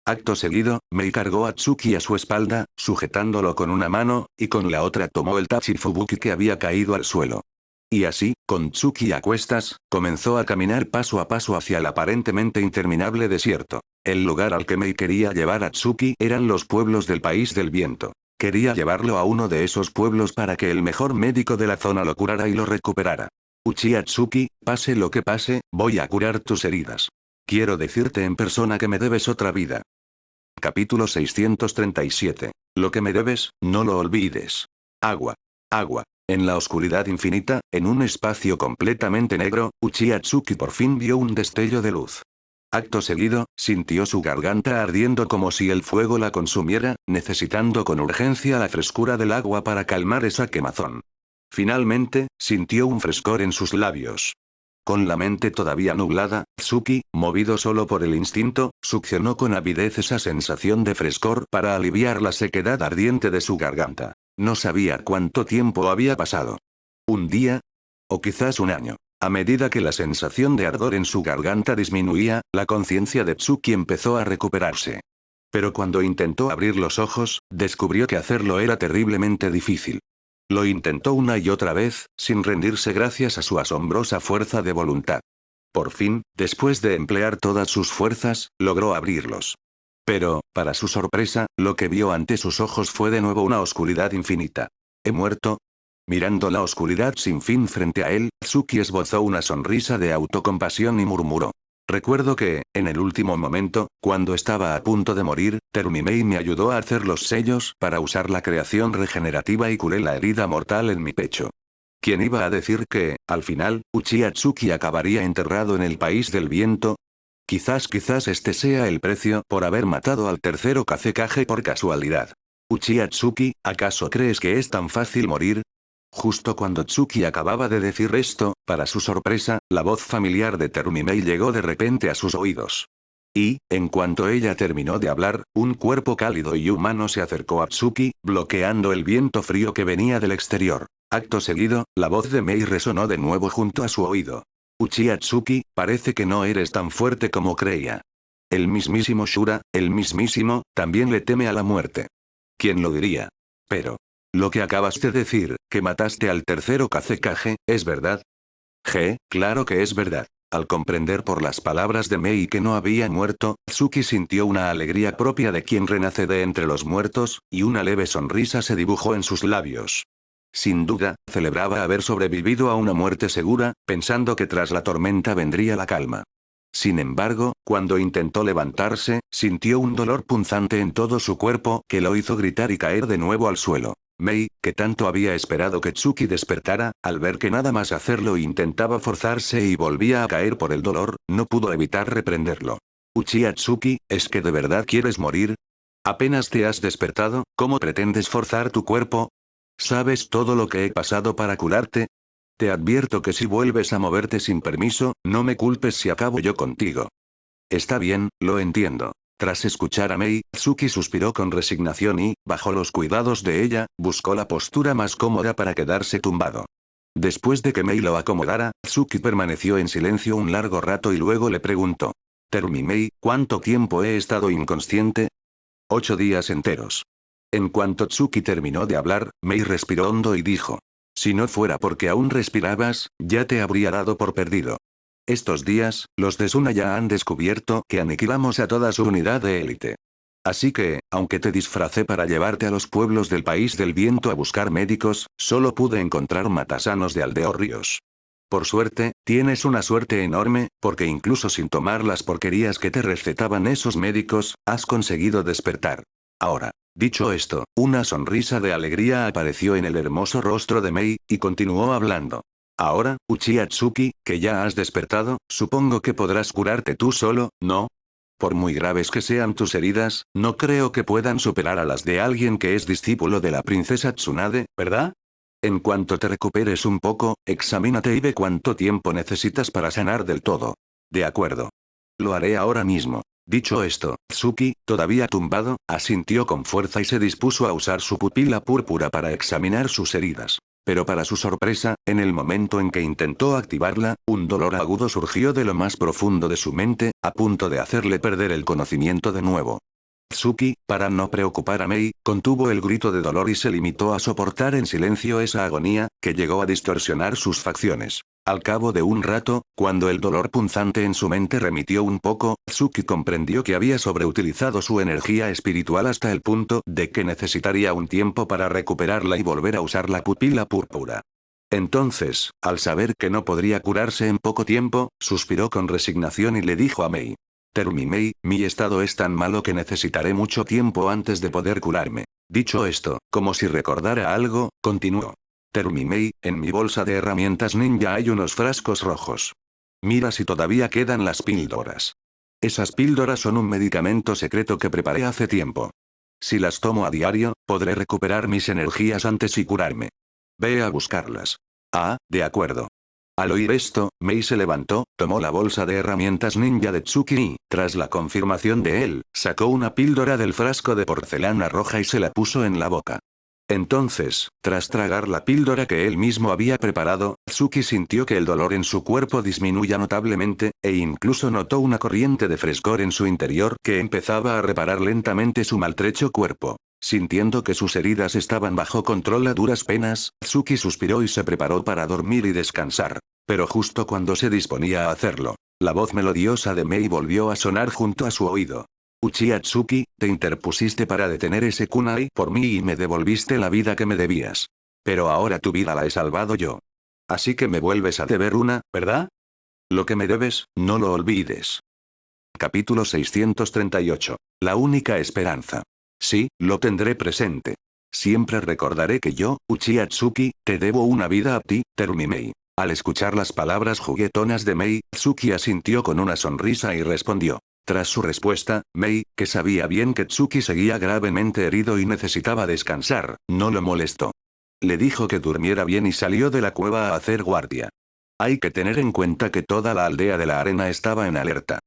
Acto seguido, Mei cargó a Tsuki a su espalda, sujetándolo con una mano, y con la otra tomó el Tachi Fubuki que había caído al suelo. Y así, con Tsuki a cuestas, comenzó a caminar paso a paso hacia el aparentemente interminable desierto. El lugar al que Mei quería llevar a Tsuki eran los pueblos del país del viento. Quería llevarlo a uno de esos pueblos para que el mejor médico de la zona lo curara y lo recuperara. Uchiha Tsuki, pase lo que pase, voy a curar tus heridas. Quiero decirte en persona que me debes otra vida. Capítulo 637. Lo que me debes, no lo olvides. Agua. Agua. En la oscuridad infinita, en un espacio completamente negro, Uchiha Tsuki por fin vio un destello de luz. Acto seguido, sintió su garganta ardiendo como si el fuego la consumiera, necesitando con urgencia la frescura del agua para calmar esa quemazón. Finalmente, sintió un frescor en sus labios. Con la mente todavía nublada, Tsuki, movido solo por el instinto, succionó con avidez esa sensación de frescor para aliviar la sequedad ardiente de su garganta. No sabía cuánto tiempo había pasado. ¿Un día? O quizás un año. A medida que la sensación de ardor en su garganta disminuía, la conciencia de Tsuki empezó a recuperarse. Pero cuando intentó abrir los ojos, descubrió que hacerlo era terriblemente difícil. Lo intentó una y otra vez, sin rendirse gracias a su asombrosa fuerza de voluntad. Por fin, después de emplear todas sus fuerzas, logró abrirlos. Pero, para su sorpresa, lo que vio ante sus ojos fue de nuevo una oscuridad infinita. ¿He muerto? Mirando la oscuridad sin fin frente a él, Tsuki esbozó una sonrisa de autocompasión y murmuró. Recuerdo que, en el último momento, cuando estaba a punto de morir, Terumimei me ayudó a hacer los sellos para usar la creación regenerativa y curé la herida mortal en mi pecho. ¿Quién iba a decir que, al final, Uchiha Tsuki acabaría enterrado en el país del viento? Quizás este sea el precio por haber matado al tercero Kazekage por casualidad. Uchiha Tsuki, ¿acaso crees que es tan fácil morir? Justo cuando Tsuki acababa de decir esto, para su sorpresa, la voz familiar de Terumimei llegó de repente a sus oídos. Y, en cuanto ella terminó de hablar, un cuerpo cálido y humano se acercó a Tsuki, bloqueando el viento frío que venía del exterior. Acto seguido, la voz de Mei resonó de nuevo junto a su oído. Uchiha Tsuki, parece que no eres tan fuerte como creía. El mismísimo Shura, el mismísimo, también le teme a la muerte. ¿Quién lo diría? Pero, lo que acabas de decir, que mataste al tercero Kazekage, ¿es verdad? Claro que es verdad. Al comprender por las palabras de Mei que no había muerto, Tsuki sintió una alegría propia de quien renace de entre los muertos, y una leve sonrisa se dibujó en sus labios. Sin duda, celebraba haber sobrevivido a una muerte segura, pensando que tras la tormenta vendría la calma. Sin embargo, cuando intentó levantarse, sintió un dolor punzante en todo su cuerpo que lo hizo gritar y caer de nuevo al suelo. Mei, que tanto había esperado que Tsuki despertara, al ver que nada más hacerlo intentaba forzarse y volvía a caer por el dolor, no pudo evitar reprenderlo. Uchiha Tsuki, ¿es que de verdad quieres morir? Apenas te has despertado, ¿cómo pretendes forzar tu cuerpo? ¿Sabes todo lo que he pasado para curarte? Te advierto que si vuelves a moverte sin permiso, no me culpes si acabo yo contigo. Está bien, lo entiendo. Tras escuchar a Mei, Tsuki suspiró con resignación y, bajo los cuidados de ella, buscó la postura más cómoda para quedarse tumbado. Después de que Mei lo acomodara, Tsuki permaneció en silencio un largo rato y luego le preguntó. Terumimei, ¿cuánto tiempo he estado inconsciente? 8 días enteros. En cuanto Tsuki terminó de hablar, Mei respiró hondo y dijo. Si no fuera porque aún respirabas, ya te habría dado por perdido. Estos días, los de Suna ya han descubierto que aniquilamos a toda su unidad de élite. Así que, aunque te disfracé para llevarte a los pueblos del país del viento a buscar médicos, solo pude encontrar matasanos de Aldeo Ríos. Por suerte, tienes una suerte enorme, porque incluso sin tomar las porquerías que te recetaban esos médicos, has conseguido despertar. Ahora. Dicho esto, una sonrisa de alegría apareció en el hermoso rostro de Mei, y continuó hablando. Ahora, Uchiha Tsuki, que ya has despertado, supongo que podrás curarte tú solo, ¿no? Por muy graves que sean tus heridas, no creo que puedan superar a las de alguien que es discípulo de la princesa Tsunade, ¿verdad? En cuanto te recuperes un poco, examínate y ve cuánto tiempo necesitas para sanar del todo. De acuerdo. Lo haré ahora mismo. Dicho esto, Tsuki, todavía tumbado, asintió con fuerza y se dispuso a usar su pupila púrpura para examinar sus heridas. Pero para su sorpresa, en el momento en que intentó activarla, un dolor agudo surgió de lo más profundo de su mente, a punto de hacerle perder el conocimiento de nuevo. Tsuki, para no preocupar a Mei, contuvo el grito de dolor y se limitó a soportar en silencio esa agonía, que llegó a distorsionar sus facciones. Al cabo de un rato, cuando el dolor punzante en su mente remitió un poco, Tsuki comprendió que había sobreutilizado su energía espiritual hasta el punto de que necesitaría un tiempo para recuperarla y volver a usar la pupila púrpura. Entonces, al saber que no podría curarse en poco tiempo, suspiró con resignación y le dijo a Mei. Terumimei, mi estado es tan malo que necesitaré mucho tiempo antes de poder curarme. Dicho esto, como si recordara algo, continuó. Terumimei, en mi bolsa de herramientas ninja hay unos frascos rojos. Mira si todavía quedan las píldoras. Esas píldoras son un medicamento secreto que preparé hace tiempo. Si las tomo a diario, podré recuperar mis energías antes y curarme. Ve a buscarlas. Ah, de acuerdo. Al oír esto, Mei se levantó, tomó la bolsa de herramientas ninja de Tsuki y, tras la confirmación de él, sacó una píldora del frasco de porcelana roja y se la puso en la boca. Entonces, tras tragar la píldora que él mismo había preparado, Tsuki sintió que el dolor en su cuerpo disminuía notablemente, e incluso notó una corriente de frescor en su interior que empezaba a reparar lentamente su maltrecho cuerpo. Sintiendo que sus heridas estaban bajo control a duras penas, Tsuki suspiró y se preparó para dormir y descansar. Pero justo cuando se disponía a hacerlo, la voz melodiosa de Mei volvió a sonar junto a su oído. Uchiha Tsuki, te interpusiste para detener ese kunai por mí y me devolviste la vida que me debías. Pero ahora tu vida la he salvado yo. Así que me vuelves a deber una, ¿verdad? Lo que me debes, no lo olvides. Capítulo 638. La única esperanza. Sí, lo tendré presente. Siempre recordaré que yo, Uchiha Tsuki, te debo una vida a ti, Terumi Mei. Al escuchar las palabras juguetonas de Mei, Tsuki asintió con una sonrisa y respondió. Tras su respuesta, Mei, que sabía bien que Tsuki seguía gravemente herido y necesitaba descansar, no lo molestó. Le dijo que durmiera bien y salió de la cueva a hacer guardia. Hay que tener en cuenta que toda la aldea de la arena estaba en alerta.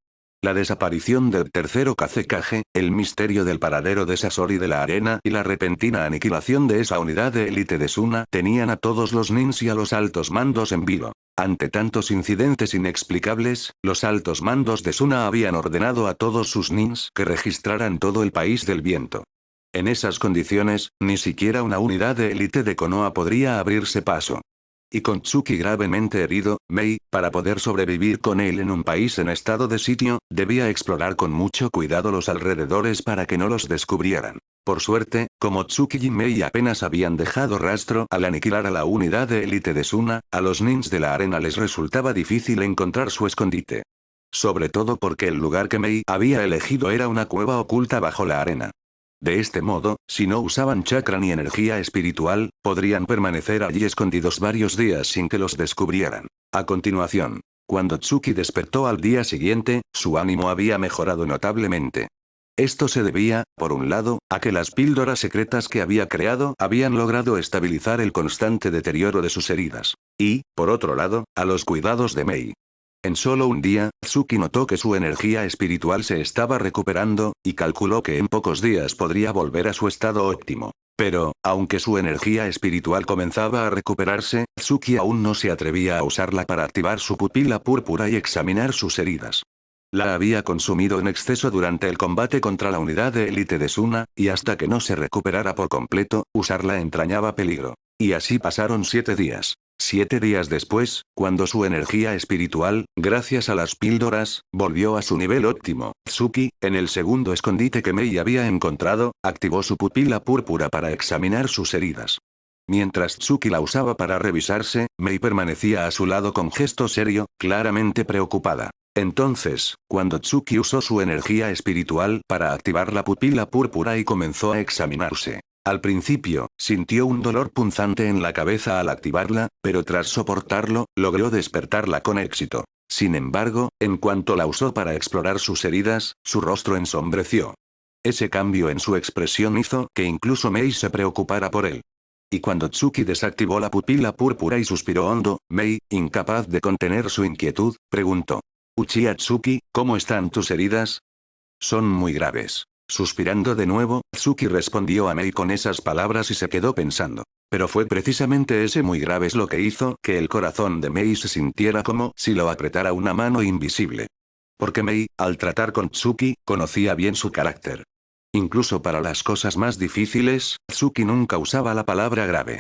La desaparición del tercero Kazekage, el misterio del paradero de Sasori de la arena y la repentina aniquilación de esa unidad de élite de Suna tenían a todos los nins y a los altos mandos en vilo. Ante tantos incidentes inexplicables, los altos mandos de Suna habían ordenado a todos sus nins que registraran todo el país del viento. En esas condiciones, ni siquiera una unidad de élite de Konoha podría abrirse paso. Y con Tsuki gravemente herido, Mei, para poder sobrevivir con él en un país en estado de sitio, debía explorar con mucho cuidado los alrededores para que no los descubrieran. Por suerte, como Tsuki y Mei apenas habían dejado rastro al aniquilar a la unidad de élite de Suna, a los nins de la arena les resultaba difícil encontrar su escondite. Sobre todo porque el lugar que Mei había elegido era una cueva oculta bajo la arena. De este modo, si no usaban chakra ni energía espiritual, podrían permanecer allí escondidos varios días sin que los descubrieran. A continuación, cuando Tsuki despertó al día siguiente, su ánimo había mejorado notablemente. Esto se debía, por un lado, a que las píldoras secretas que había creado habían logrado estabilizar el constante deterioro de sus heridas. Y, por otro lado, a los cuidados de Mei. En solo un día, Tsuki notó que su energía espiritual se estaba recuperando, y calculó que en pocos días podría volver a su estado óptimo. Pero, aunque su energía espiritual comenzaba a recuperarse, Tsuki aún no se atrevía a usarla para activar su pupila púrpura y examinar sus heridas. La había consumido en exceso durante el combate contra la unidad de élite de Suna, y hasta que no se recuperara por completo, usarla entrañaba peligro. Y así pasaron 7 días. 7 días después, cuando su energía espiritual, gracias a las píldoras, volvió a su nivel óptimo, Tsuki, en el segundo escondite que Mei había encontrado, activó su pupila púrpura para examinar sus heridas. Mientras Tsuki la usaba para revisarse, Mei permanecía a su lado con gesto serio, claramente preocupada. Entonces, cuando Tsuki usó su energía espiritual para activar la pupila púrpura y comenzó a examinarse. Al principio, sintió un dolor punzante en la cabeza al activarla, pero tras soportarlo, logró despertarla con éxito. Sin embargo, en cuanto la usó para explorar sus heridas, su rostro ensombreció. Ese cambio en su expresión hizo que incluso Mei se preocupara por él. Y cuando Tsuki desactivó la pupila púrpura y suspiró hondo, Mei, incapaz de contener su inquietud, preguntó. Uchiha Tsuki, ¿cómo están tus heridas? Son muy graves. Suspirando de nuevo, Tsuki respondió a Mei con esas palabras y se quedó pensando. Pero fue precisamente ese muy graves lo que hizo que el corazón de Mei se sintiera como si lo apretara una mano invisible. Porque Mei, al tratar con Tsuki, conocía bien su carácter. Incluso para las cosas más difíciles, Tsuki nunca usaba la palabra grave.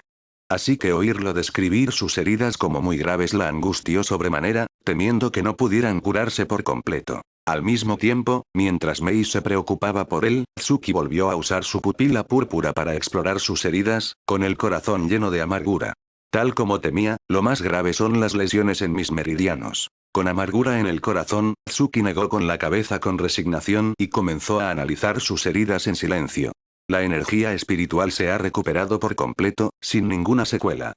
Así que oírlo describir sus heridas como muy graves la angustió sobremanera, temiendo que no pudieran curarse por completo. Al mismo tiempo, mientras Mei se preocupaba por él, Tsuki volvió a usar su pupila púrpura para explorar sus heridas, con el corazón lleno de amargura. Tal como temía, lo más grave son las lesiones en mis meridianos. Con amargura en el corazón, Tsuki negó con la cabeza con resignación y comenzó a analizar sus heridas en silencio. La energía espiritual se ha recuperado por completo, sin ninguna secuela.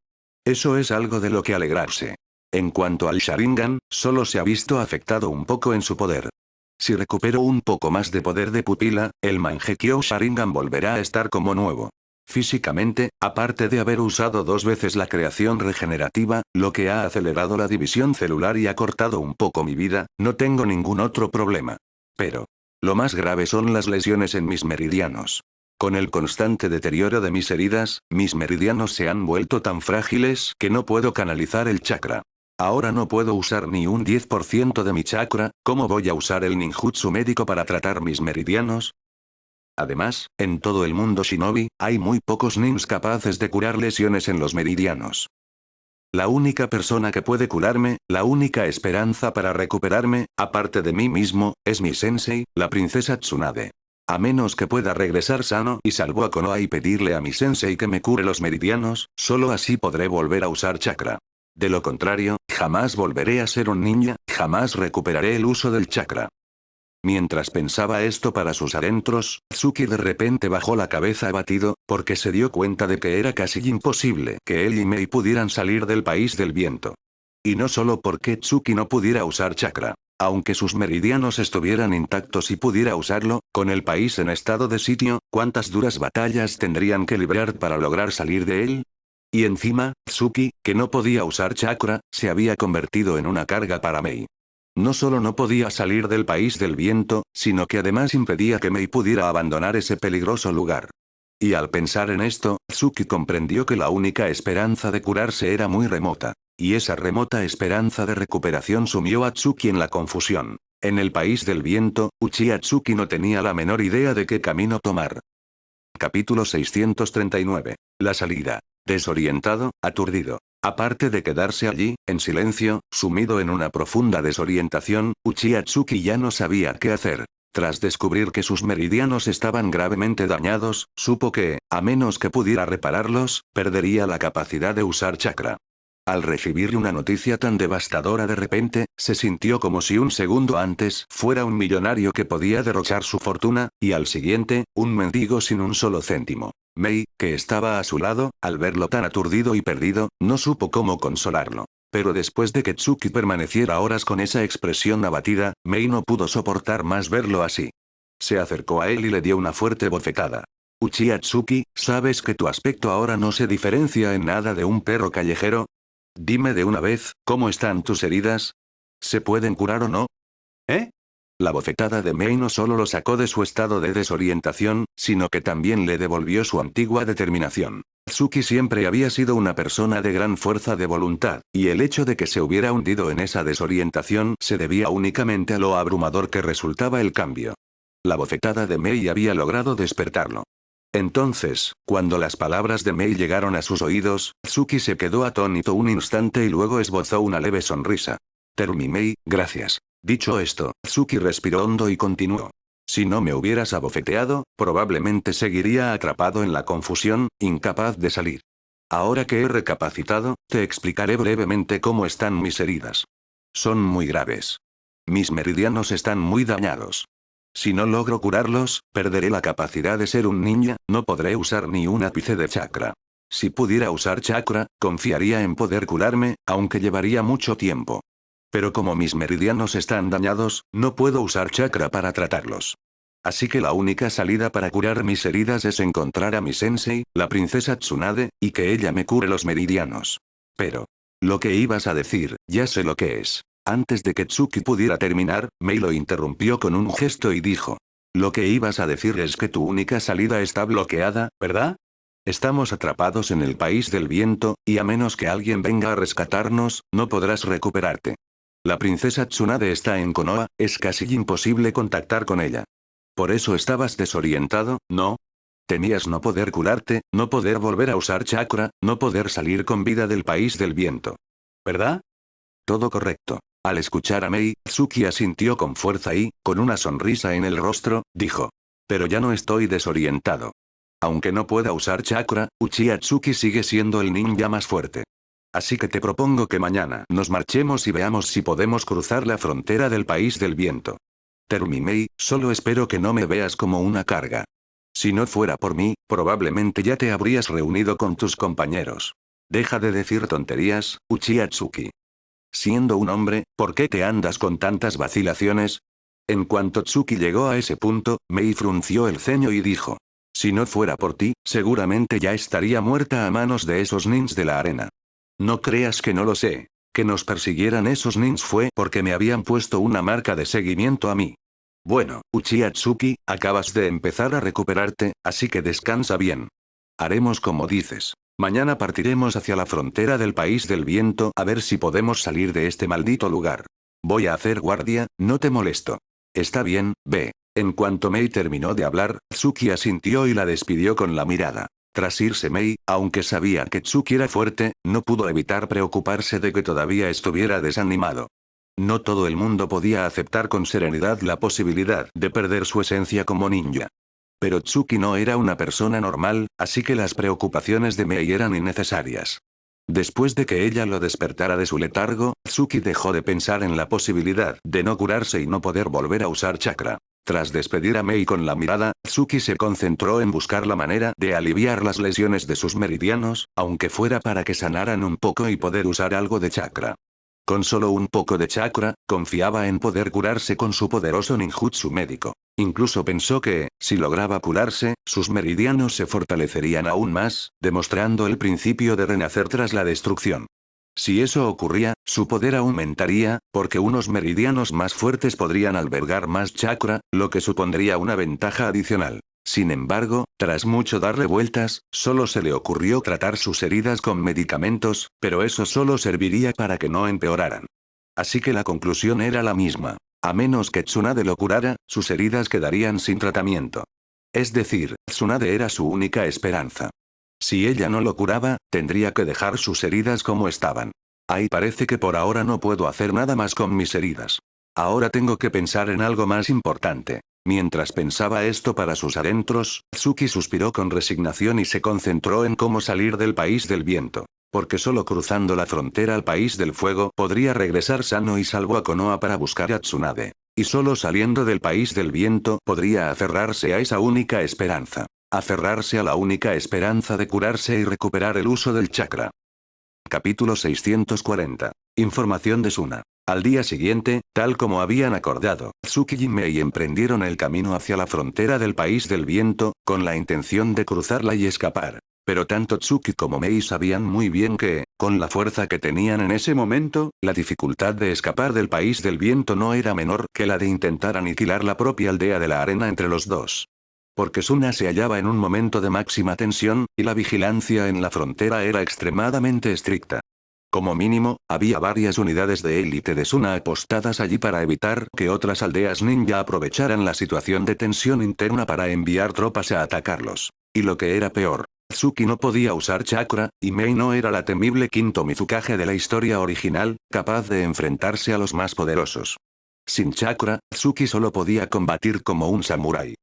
Eso es algo de lo que alegrarse. En cuanto al Sharingan, solo se ha visto afectado un poco en su poder. Si recupero un poco más de poder de pupila, el Mangekyo Sharingan volverá a estar como nuevo. Físicamente, aparte de haber usado 2 veces la creación regenerativa, lo que ha acelerado la división celular y acortado un poco mi vida, no tengo ningún otro problema. Pero lo más grave son las lesiones en mis meridianos. Con el constante deterioro de mis heridas, mis meridianos se han vuelto tan frágiles que no puedo canalizar el chakra. Ahora no puedo usar ni un 10% de mi chakra, ¿cómo voy a usar el ninjutsu médico para tratar mis meridianos? Además, en todo el mundo shinobi, hay muy pocos ninjas capaces de curar lesiones en los meridianos. La única persona que puede curarme, la única esperanza para recuperarme, aparte de mí mismo, es mi sensei, la princesa Tsunade. A menos que pueda regresar sano y salvo a Konoha y pedirle a mi sensei que me cure los meridianos, solo así podré volver a usar chakra. De lo contrario, jamás volveré a ser un ninja, jamás recuperaré el uso del chakra. Mientras pensaba esto para sus adentros, Tsuki de repente bajó la cabeza abatido, porque se dio cuenta de que era casi imposible que él y Mei pudieran salir del país del viento. Y no solo porque Tsuki no pudiera usar chakra. Aunque sus meridianos estuvieran intactos y pudiera usarlo, con el país en estado de sitio, ¿cuántas duras batallas tendrían que librar para lograr salir de él? Y encima, Tsuki, que no podía usar chakra, se había convertido en una carga para Mei. No solo no podía salir del país del viento, sino que además impedía que Mei pudiera abandonar ese peligroso lugar. Y al pensar en esto, Tsuki comprendió que la única esperanza de curarse era muy remota. Y esa remota esperanza de recuperación sumió a Tsuki en la confusión. En el país del viento, Uchiha Tsuki no tenía la menor idea de qué camino tomar. Capítulo 639. La salida. Desorientado, aturdido. Aparte de quedarse allí, en silencio, sumido en una profunda desorientación, Uchiha Tsuki ya no sabía qué hacer. Tras descubrir que sus meridianos estaban gravemente dañados, supo que, a menos que pudiera repararlos, perdería la capacidad de usar chakra. Al recibir una noticia tan devastadora de repente, se sintió como si un segundo antes fuera un millonario que podía derrochar su fortuna, y al siguiente, un mendigo sin un solo céntimo. Mei, que estaba a su lado, al verlo tan aturdido y perdido, no supo cómo consolarlo. Pero después de que Tsuki permaneciera horas con esa expresión abatida, Mei no pudo soportar más verlo así. Se acercó a él y le dio una fuerte bofetada. Uchiha Tsuki, ¿sabes que tu aspecto ahora no se diferencia en nada de un perro callejero? Dime de una vez, ¿cómo están tus heridas? ¿Se pueden curar o no? ¿Eh? La bofetada de Mei no solo lo sacó de su estado de desorientación, sino que también le devolvió su antigua determinación. Tsuki siempre había sido una persona de gran fuerza de voluntad, y el hecho de que se hubiera hundido en esa desorientación se debía únicamente a lo abrumador que resultaba el cambio. La bofetada de Mei había logrado despertarlo. Entonces, cuando las palabras de Mei llegaron a sus oídos, Tsuki se quedó atónito un instante y luego esbozó una leve sonrisa. Terumi Mei, gracias. Dicho esto, Tsuki respiró hondo y continuó. Si no me hubieras abofeteado, probablemente seguiría atrapado en la confusión, incapaz de salir. Ahora que he recapacitado, te explicaré brevemente cómo están mis heridas. Son muy graves. Mis meridianos están muy dañados. Si no logro curarlos, perderé la capacidad de ser un ninja, no podré usar ni un ápice de chakra. Si pudiera usar chakra, confiaría en poder curarme, aunque llevaría mucho tiempo. Pero como mis meridianos están dañados, no puedo usar chakra para tratarlos. Así que la única salida para curar mis heridas es encontrar a mi sensei, la princesa Tsunade, y que ella me cure los meridianos. Pero lo que ibas a decir, ya sé lo que es. Antes de que Tsuki pudiera terminar, Mei lo interrumpió con un gesto y dijo. Lo que ibas a decir es que tu única salida está bloqueada, ¿verdad? Estamos atrapados en el país del viento, y a menos que alguien venga a rescatarnos, no podrás recuperarte. La princesa Tsunade está en Konoha, es casi imposible contactar con ella. Por eso estabas desorientado, ¿no? Temías no poder curarte, no poder volver a usar chakra, no poder salir con vida del país del viento. ¿Verdad? Todo correcto. Al escuchar a Mei, Tsuki asintió con fuerza y, con una sonrisa en el rostro, dijo. Pero ya no estoy desorientado. Aunque no pueda usar chakra, Uchiha Tsuki sigue siendo el ninja más fuerte. Así que te propongo que mañana nos marchemos y veamos si podemos cruzar la frontera del país del viento. Terumi Mei, solo espero que no me veas como una carga. Si no fuera por mí, probablemente ya te habrías reunido con tus compañeros. Deja de decir tonterías, Uchiha Tsuki. Siendo un hombre, ¿por qué te andas con tantas vacilaciones? En cuanto Tsuki llegó a ese punto, Mei frunció el ceño y dijo. Si no fuera por ti, seguramente ya estaría muerta a manos de esos nins de la arena. No creas que no lo sé. Que nos persiguieran esos nins fue porque me habían puesto una marca de seguimiento a mí. Bueno, Uchiha Tsuki, acabas de empezar a recuperarte, así que descansa bien. Haremos como dices. Mañana partiremos hacia la frontera del país del viento a ver si podemos salir de este maldito lugar. Voy a hacer guardia, no te molesto. Está bien, ve. En cuanto Mei terminó de hablar, Tsuki asintió y la despidió con la mirada. Tras irse Mei, aunque sabía que Tsuki era fuerte, no pudo evitar preocuparse de que todavía estuviera desanimado. No todo el mundo podía aceptar con serenidad la posibilidad de perder su esencia como ninja. Pero Tsuki no era una persona normal, así que las preocupaciones de Mei eran innecesarias. Después de que ella lo despertara de su letargo, Tsuki dejó de pensar en la posibilidad de no curarse y no poder volver a usar chakra. Tras despedir a Mei con la mirada, Tsuki se concentró en buscar la manera de aliviar las lesiones de sus meridianos, aunque fuera para que sanaran un poco y poder usar algo de chakra. Con solo un poco de chakra, confiaba en poder curarse con su poderoso ninjutsu médico. Incluso pensó que, si lograba curarse, sus meridianos se fortalecerían aún más, demostrando el principio de renacer tras la destrucción. Si eso ocurría, su poder aumentaría, porque unos meridianos más fuertes podrían albergar más chakra, lo que supondría una ventaja adicional. Sin embargo, tras mucho darle vueltas, solo se le ocurrió tratar sus heridas con medicamentos, pero eso solo serviría para que no empeoraran. Así que la conclusión era la misma. A menos que Tsunade lo curara, sus heridas quedarían sin tratamiento. Es decir, Tsunade era su única esperanza. Si ella no lo curaba, tendría que dejar sus heridas como estaban. Ahí parece que por ahora no puedo hacer nada más con mis heridas. Ahora tengo que pensar en algo más importante. Mientras pensaba esto para sus adentros, Tsuki suspiró con resignación y se concentró en cómo salir del país del viento. Porque solo cruzando la frontera al país del fuego podría regresar sano y salvo a Konoha para buscar a Tsunade. Y solo saliendo del país del viento podría aferrarse a esa única esperanza. Aferrarse a la única esperanza de curarse y recuperar el uso del chakra. Capítulo 640. Información de Suna. Al día siguiente, tal como habían acordado, Tsuki y Mei emprendieron el camino hacia la frontera del país del viento, con la intención de cruzarla y escapar. Pero tanto Tsuki como Mei sabían muy bien que, con la fuerza que tenían en ese momento, la dificultad de escapar del país del viento no era menor que la de intentar aniquilar la propia aldea de la arena entre los dos. Porque Suna se hallaba en un momento de máxima tensión, y la vigilancia en la frontera era extremadamente estricta. Como mínimo, había varias unidades de élite de Suna apostadas allí para evitar que otras aldeas ninja aprovecharan la situación de tensión interna para enviar tropas a atacarlos. Y lo que era peor, Tsuki no podía usar chakra, y Mei no era la temible quinto Mizukage de la historia original, capaz de enfrentarse a los más poderosos. Sin chakra, Tsuki solo podía combatir como un samurái.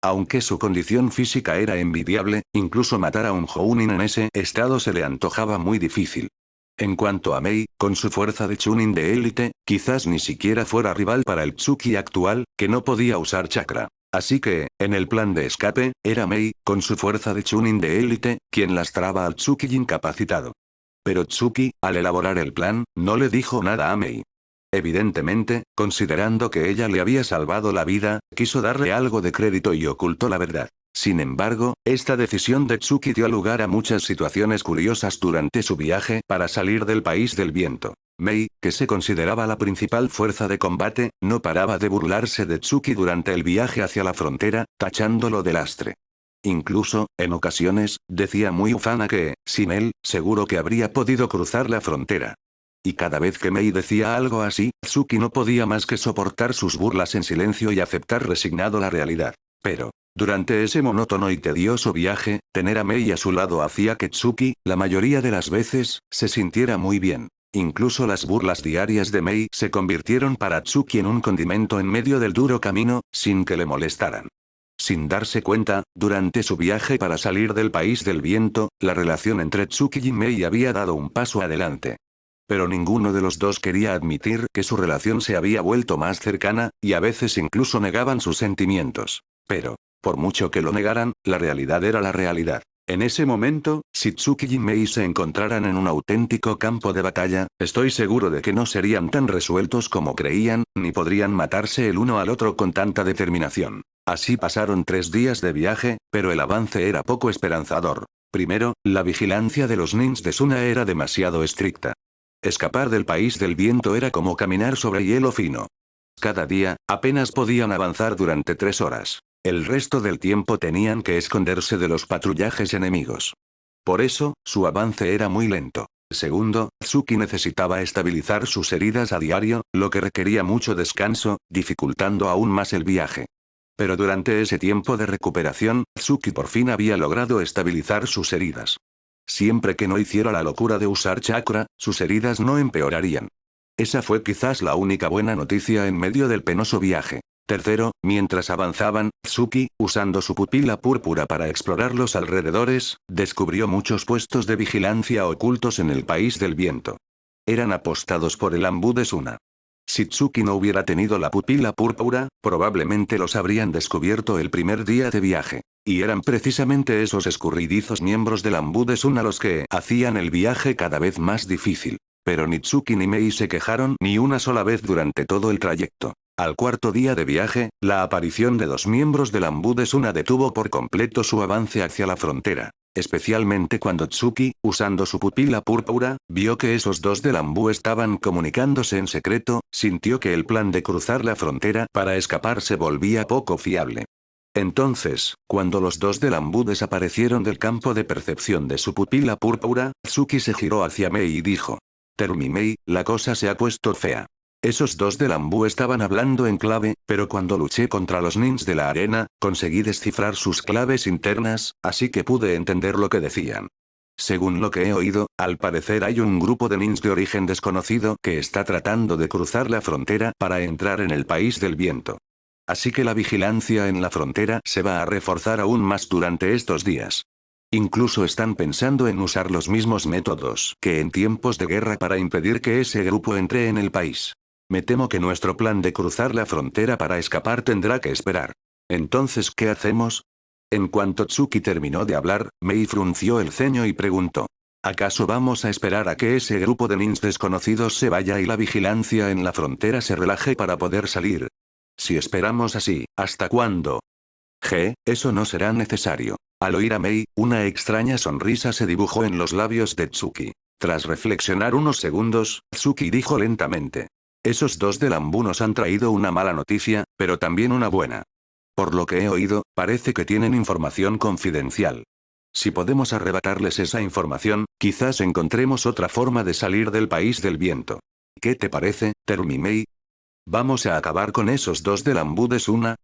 Aunque su condición física era envidiable, incluso matar a un Jounin en ese estado se le antojaba muy difícil. En cuanto a Mei, con su fuerza de Chunin de élite, quizás ni siquiera fuera rival para el Tsuki actual, que no podía usar chakra. Así que, en el plan de escape, era Mei, con su fuerza de Chunin de élite, quien lastraba al Tsuki incapacitado. Pero Tsuki, al elaborar el plan, no le dijo nada a Mei. Evidentemente, considerando que ella le había salvado la vida, quiso darle algo de crédito y ocultó la verdad. Sin embargo, esta decisión de Tsuki dio lugar a muchas situaciones curiosas durante su viaje para salir del país del viento. Mei, que se consideraba la principal fuerza de combate, no paraba de burlarse de Tsuki durante el viaje hacia la frontera, tachándolo de lastre. Incluso, en ocasiones, decía muy ufana que, sin él, seguro que habría podido cruzar la frontera. Y cada vez que Mei decía algo así, Tsuki no podía más que soportar sus burlas en silencio y aceptar resignado la realidad. Pero, durante ese monótono y tedioso viaje, tener a Mei a su lado hacía que Tsuki, la mayoría de las veces, se sintiera muy bien. Incluso las burlas diarias de Mei se convirtieron para Tsuki en un condimento en medio del duro camino, sin que le molestaran. Sin darse cuenta, durante su viaje para salir del país del viento, la relación entre Tsuki y Mei había dado un paso adelante. Pero ninguno de los dos quería admitir que su relación se había vuelto más cercana, y a veces incluso negaban sus sentimientos. Pero, por mucho que lo negaran, la realidad era la realidad. En ese momento, si Tsuki y Mei se encontraran en un auténtico campo de batalla, estoy seguro de que no serían tan resueltos como creían, ni podrían matarse el uno al otro con tanta determinación. Así pasaron 3 días de viaje, pero el avance era poco esperanzador. Primero, la vigilancia de los nins de Suna era demasiado estricta. Escapar del país del viento era como caminar sobre hielo fino. Cada día, apenas podían avanzar durante 3 horas. El resto del tiempo tenían que esconderse de los patrullajes enemigos. Por eso, su avance era muy lento. Segundo, Tsuki necesitaba estabilizar sus heridas a diario, lo que requería mucho descanso, dificultando aún más el viaje. Pero durante ese tiempo de recuperación, Tsuki por fin había logrado estabilizar sus heridas. Siempre que no hiciera la locura de usar chakra, sus heridas no empeorarían. Esa fue quizás la única buena noticia en medio del penoso viaje. Tercero, mientras avanzaban, Tsuki, usando su pupila púrpura para explorar los alrededores, descubrió muchos puestos de vigilancia ocultos en el país del viento. Eran apostados por el Ambú de Suna. Si Tsuki no hubiera tenido la pupila púrpura, probablemente los habrían descubierto el primer día de viaje. Y eran precisamente esos escurridizos miembros del Ambú de Suna los que hacían el viaje cada vez más difícil. Pero ni Tsuki ni Mei se quejaron ni una sola vez durante todo el trayecto. Al cuarto día de viaje, la aparición de 2 miembros del Ambú de Suna detuvo por completo su avance hacia la frontera. Especialmente cuando Tsuki, usando su pupila púrpura, vio que esos 2 del Ambú estaban comunicándose en secreto, sintió que el plan de cruzar la frontera para escapar se volvía poco fiable. Entonces, cuando los 2 del Ambú desaparecieron del campo de percepción de su pupila púrpura, Tsuki se giró hacia Mei y dijo: Terumi Mei, la cosa se ha puesto fea. Esos 2 del Ambú estaban hablando en clave, pero cuando luché contra los nins de la arena, conseguí descifrar sus claves internas, así que pude entender lo que decían. Según lo que he oído, al parecer hay un grupo de nins de origen desconocido que está tratando de cruzar la frontera para entrar en el país del viento. Así que la vigilancia en la frontera se va a reforzar aún más durante estos días. Incluso están pensando en usar los mismos métodos que en tiempos de guerra para impedir que ese grupo entre en el país. Me temo que nuestro plan de cruzar la frontera para escapar tendrá que esperar. Entonces, ¿qué hacemos? En cuanto Tsuki terminó de hablar, Mei frunció el ceño y preguntó: ¿acaso vamos a esperar a que ese grupo de nins desconocidos se vaya y la vigilancia en la frontera se relaje para poder salir? Si esperamos así, ¿hasta cuándo? Eso no será necesario. Al oír a Mei, una extraña sonrisa se dibujó en los labios de Tsuki. Tras reflexionar unos segundos, Tsuki dijo lentamente: esos 2 del Ambú nos han traído una mala noticia, pero también una buena. Por lo que he oído, parece que tienen información confidencial. Si podemos arrebatarles esa información, quizás encontremos otra forma de salir del país del viento. ¿Qué te parece, Terumi Mei? ¿Vamos a acabar con esos 2 del Ambú de Suna?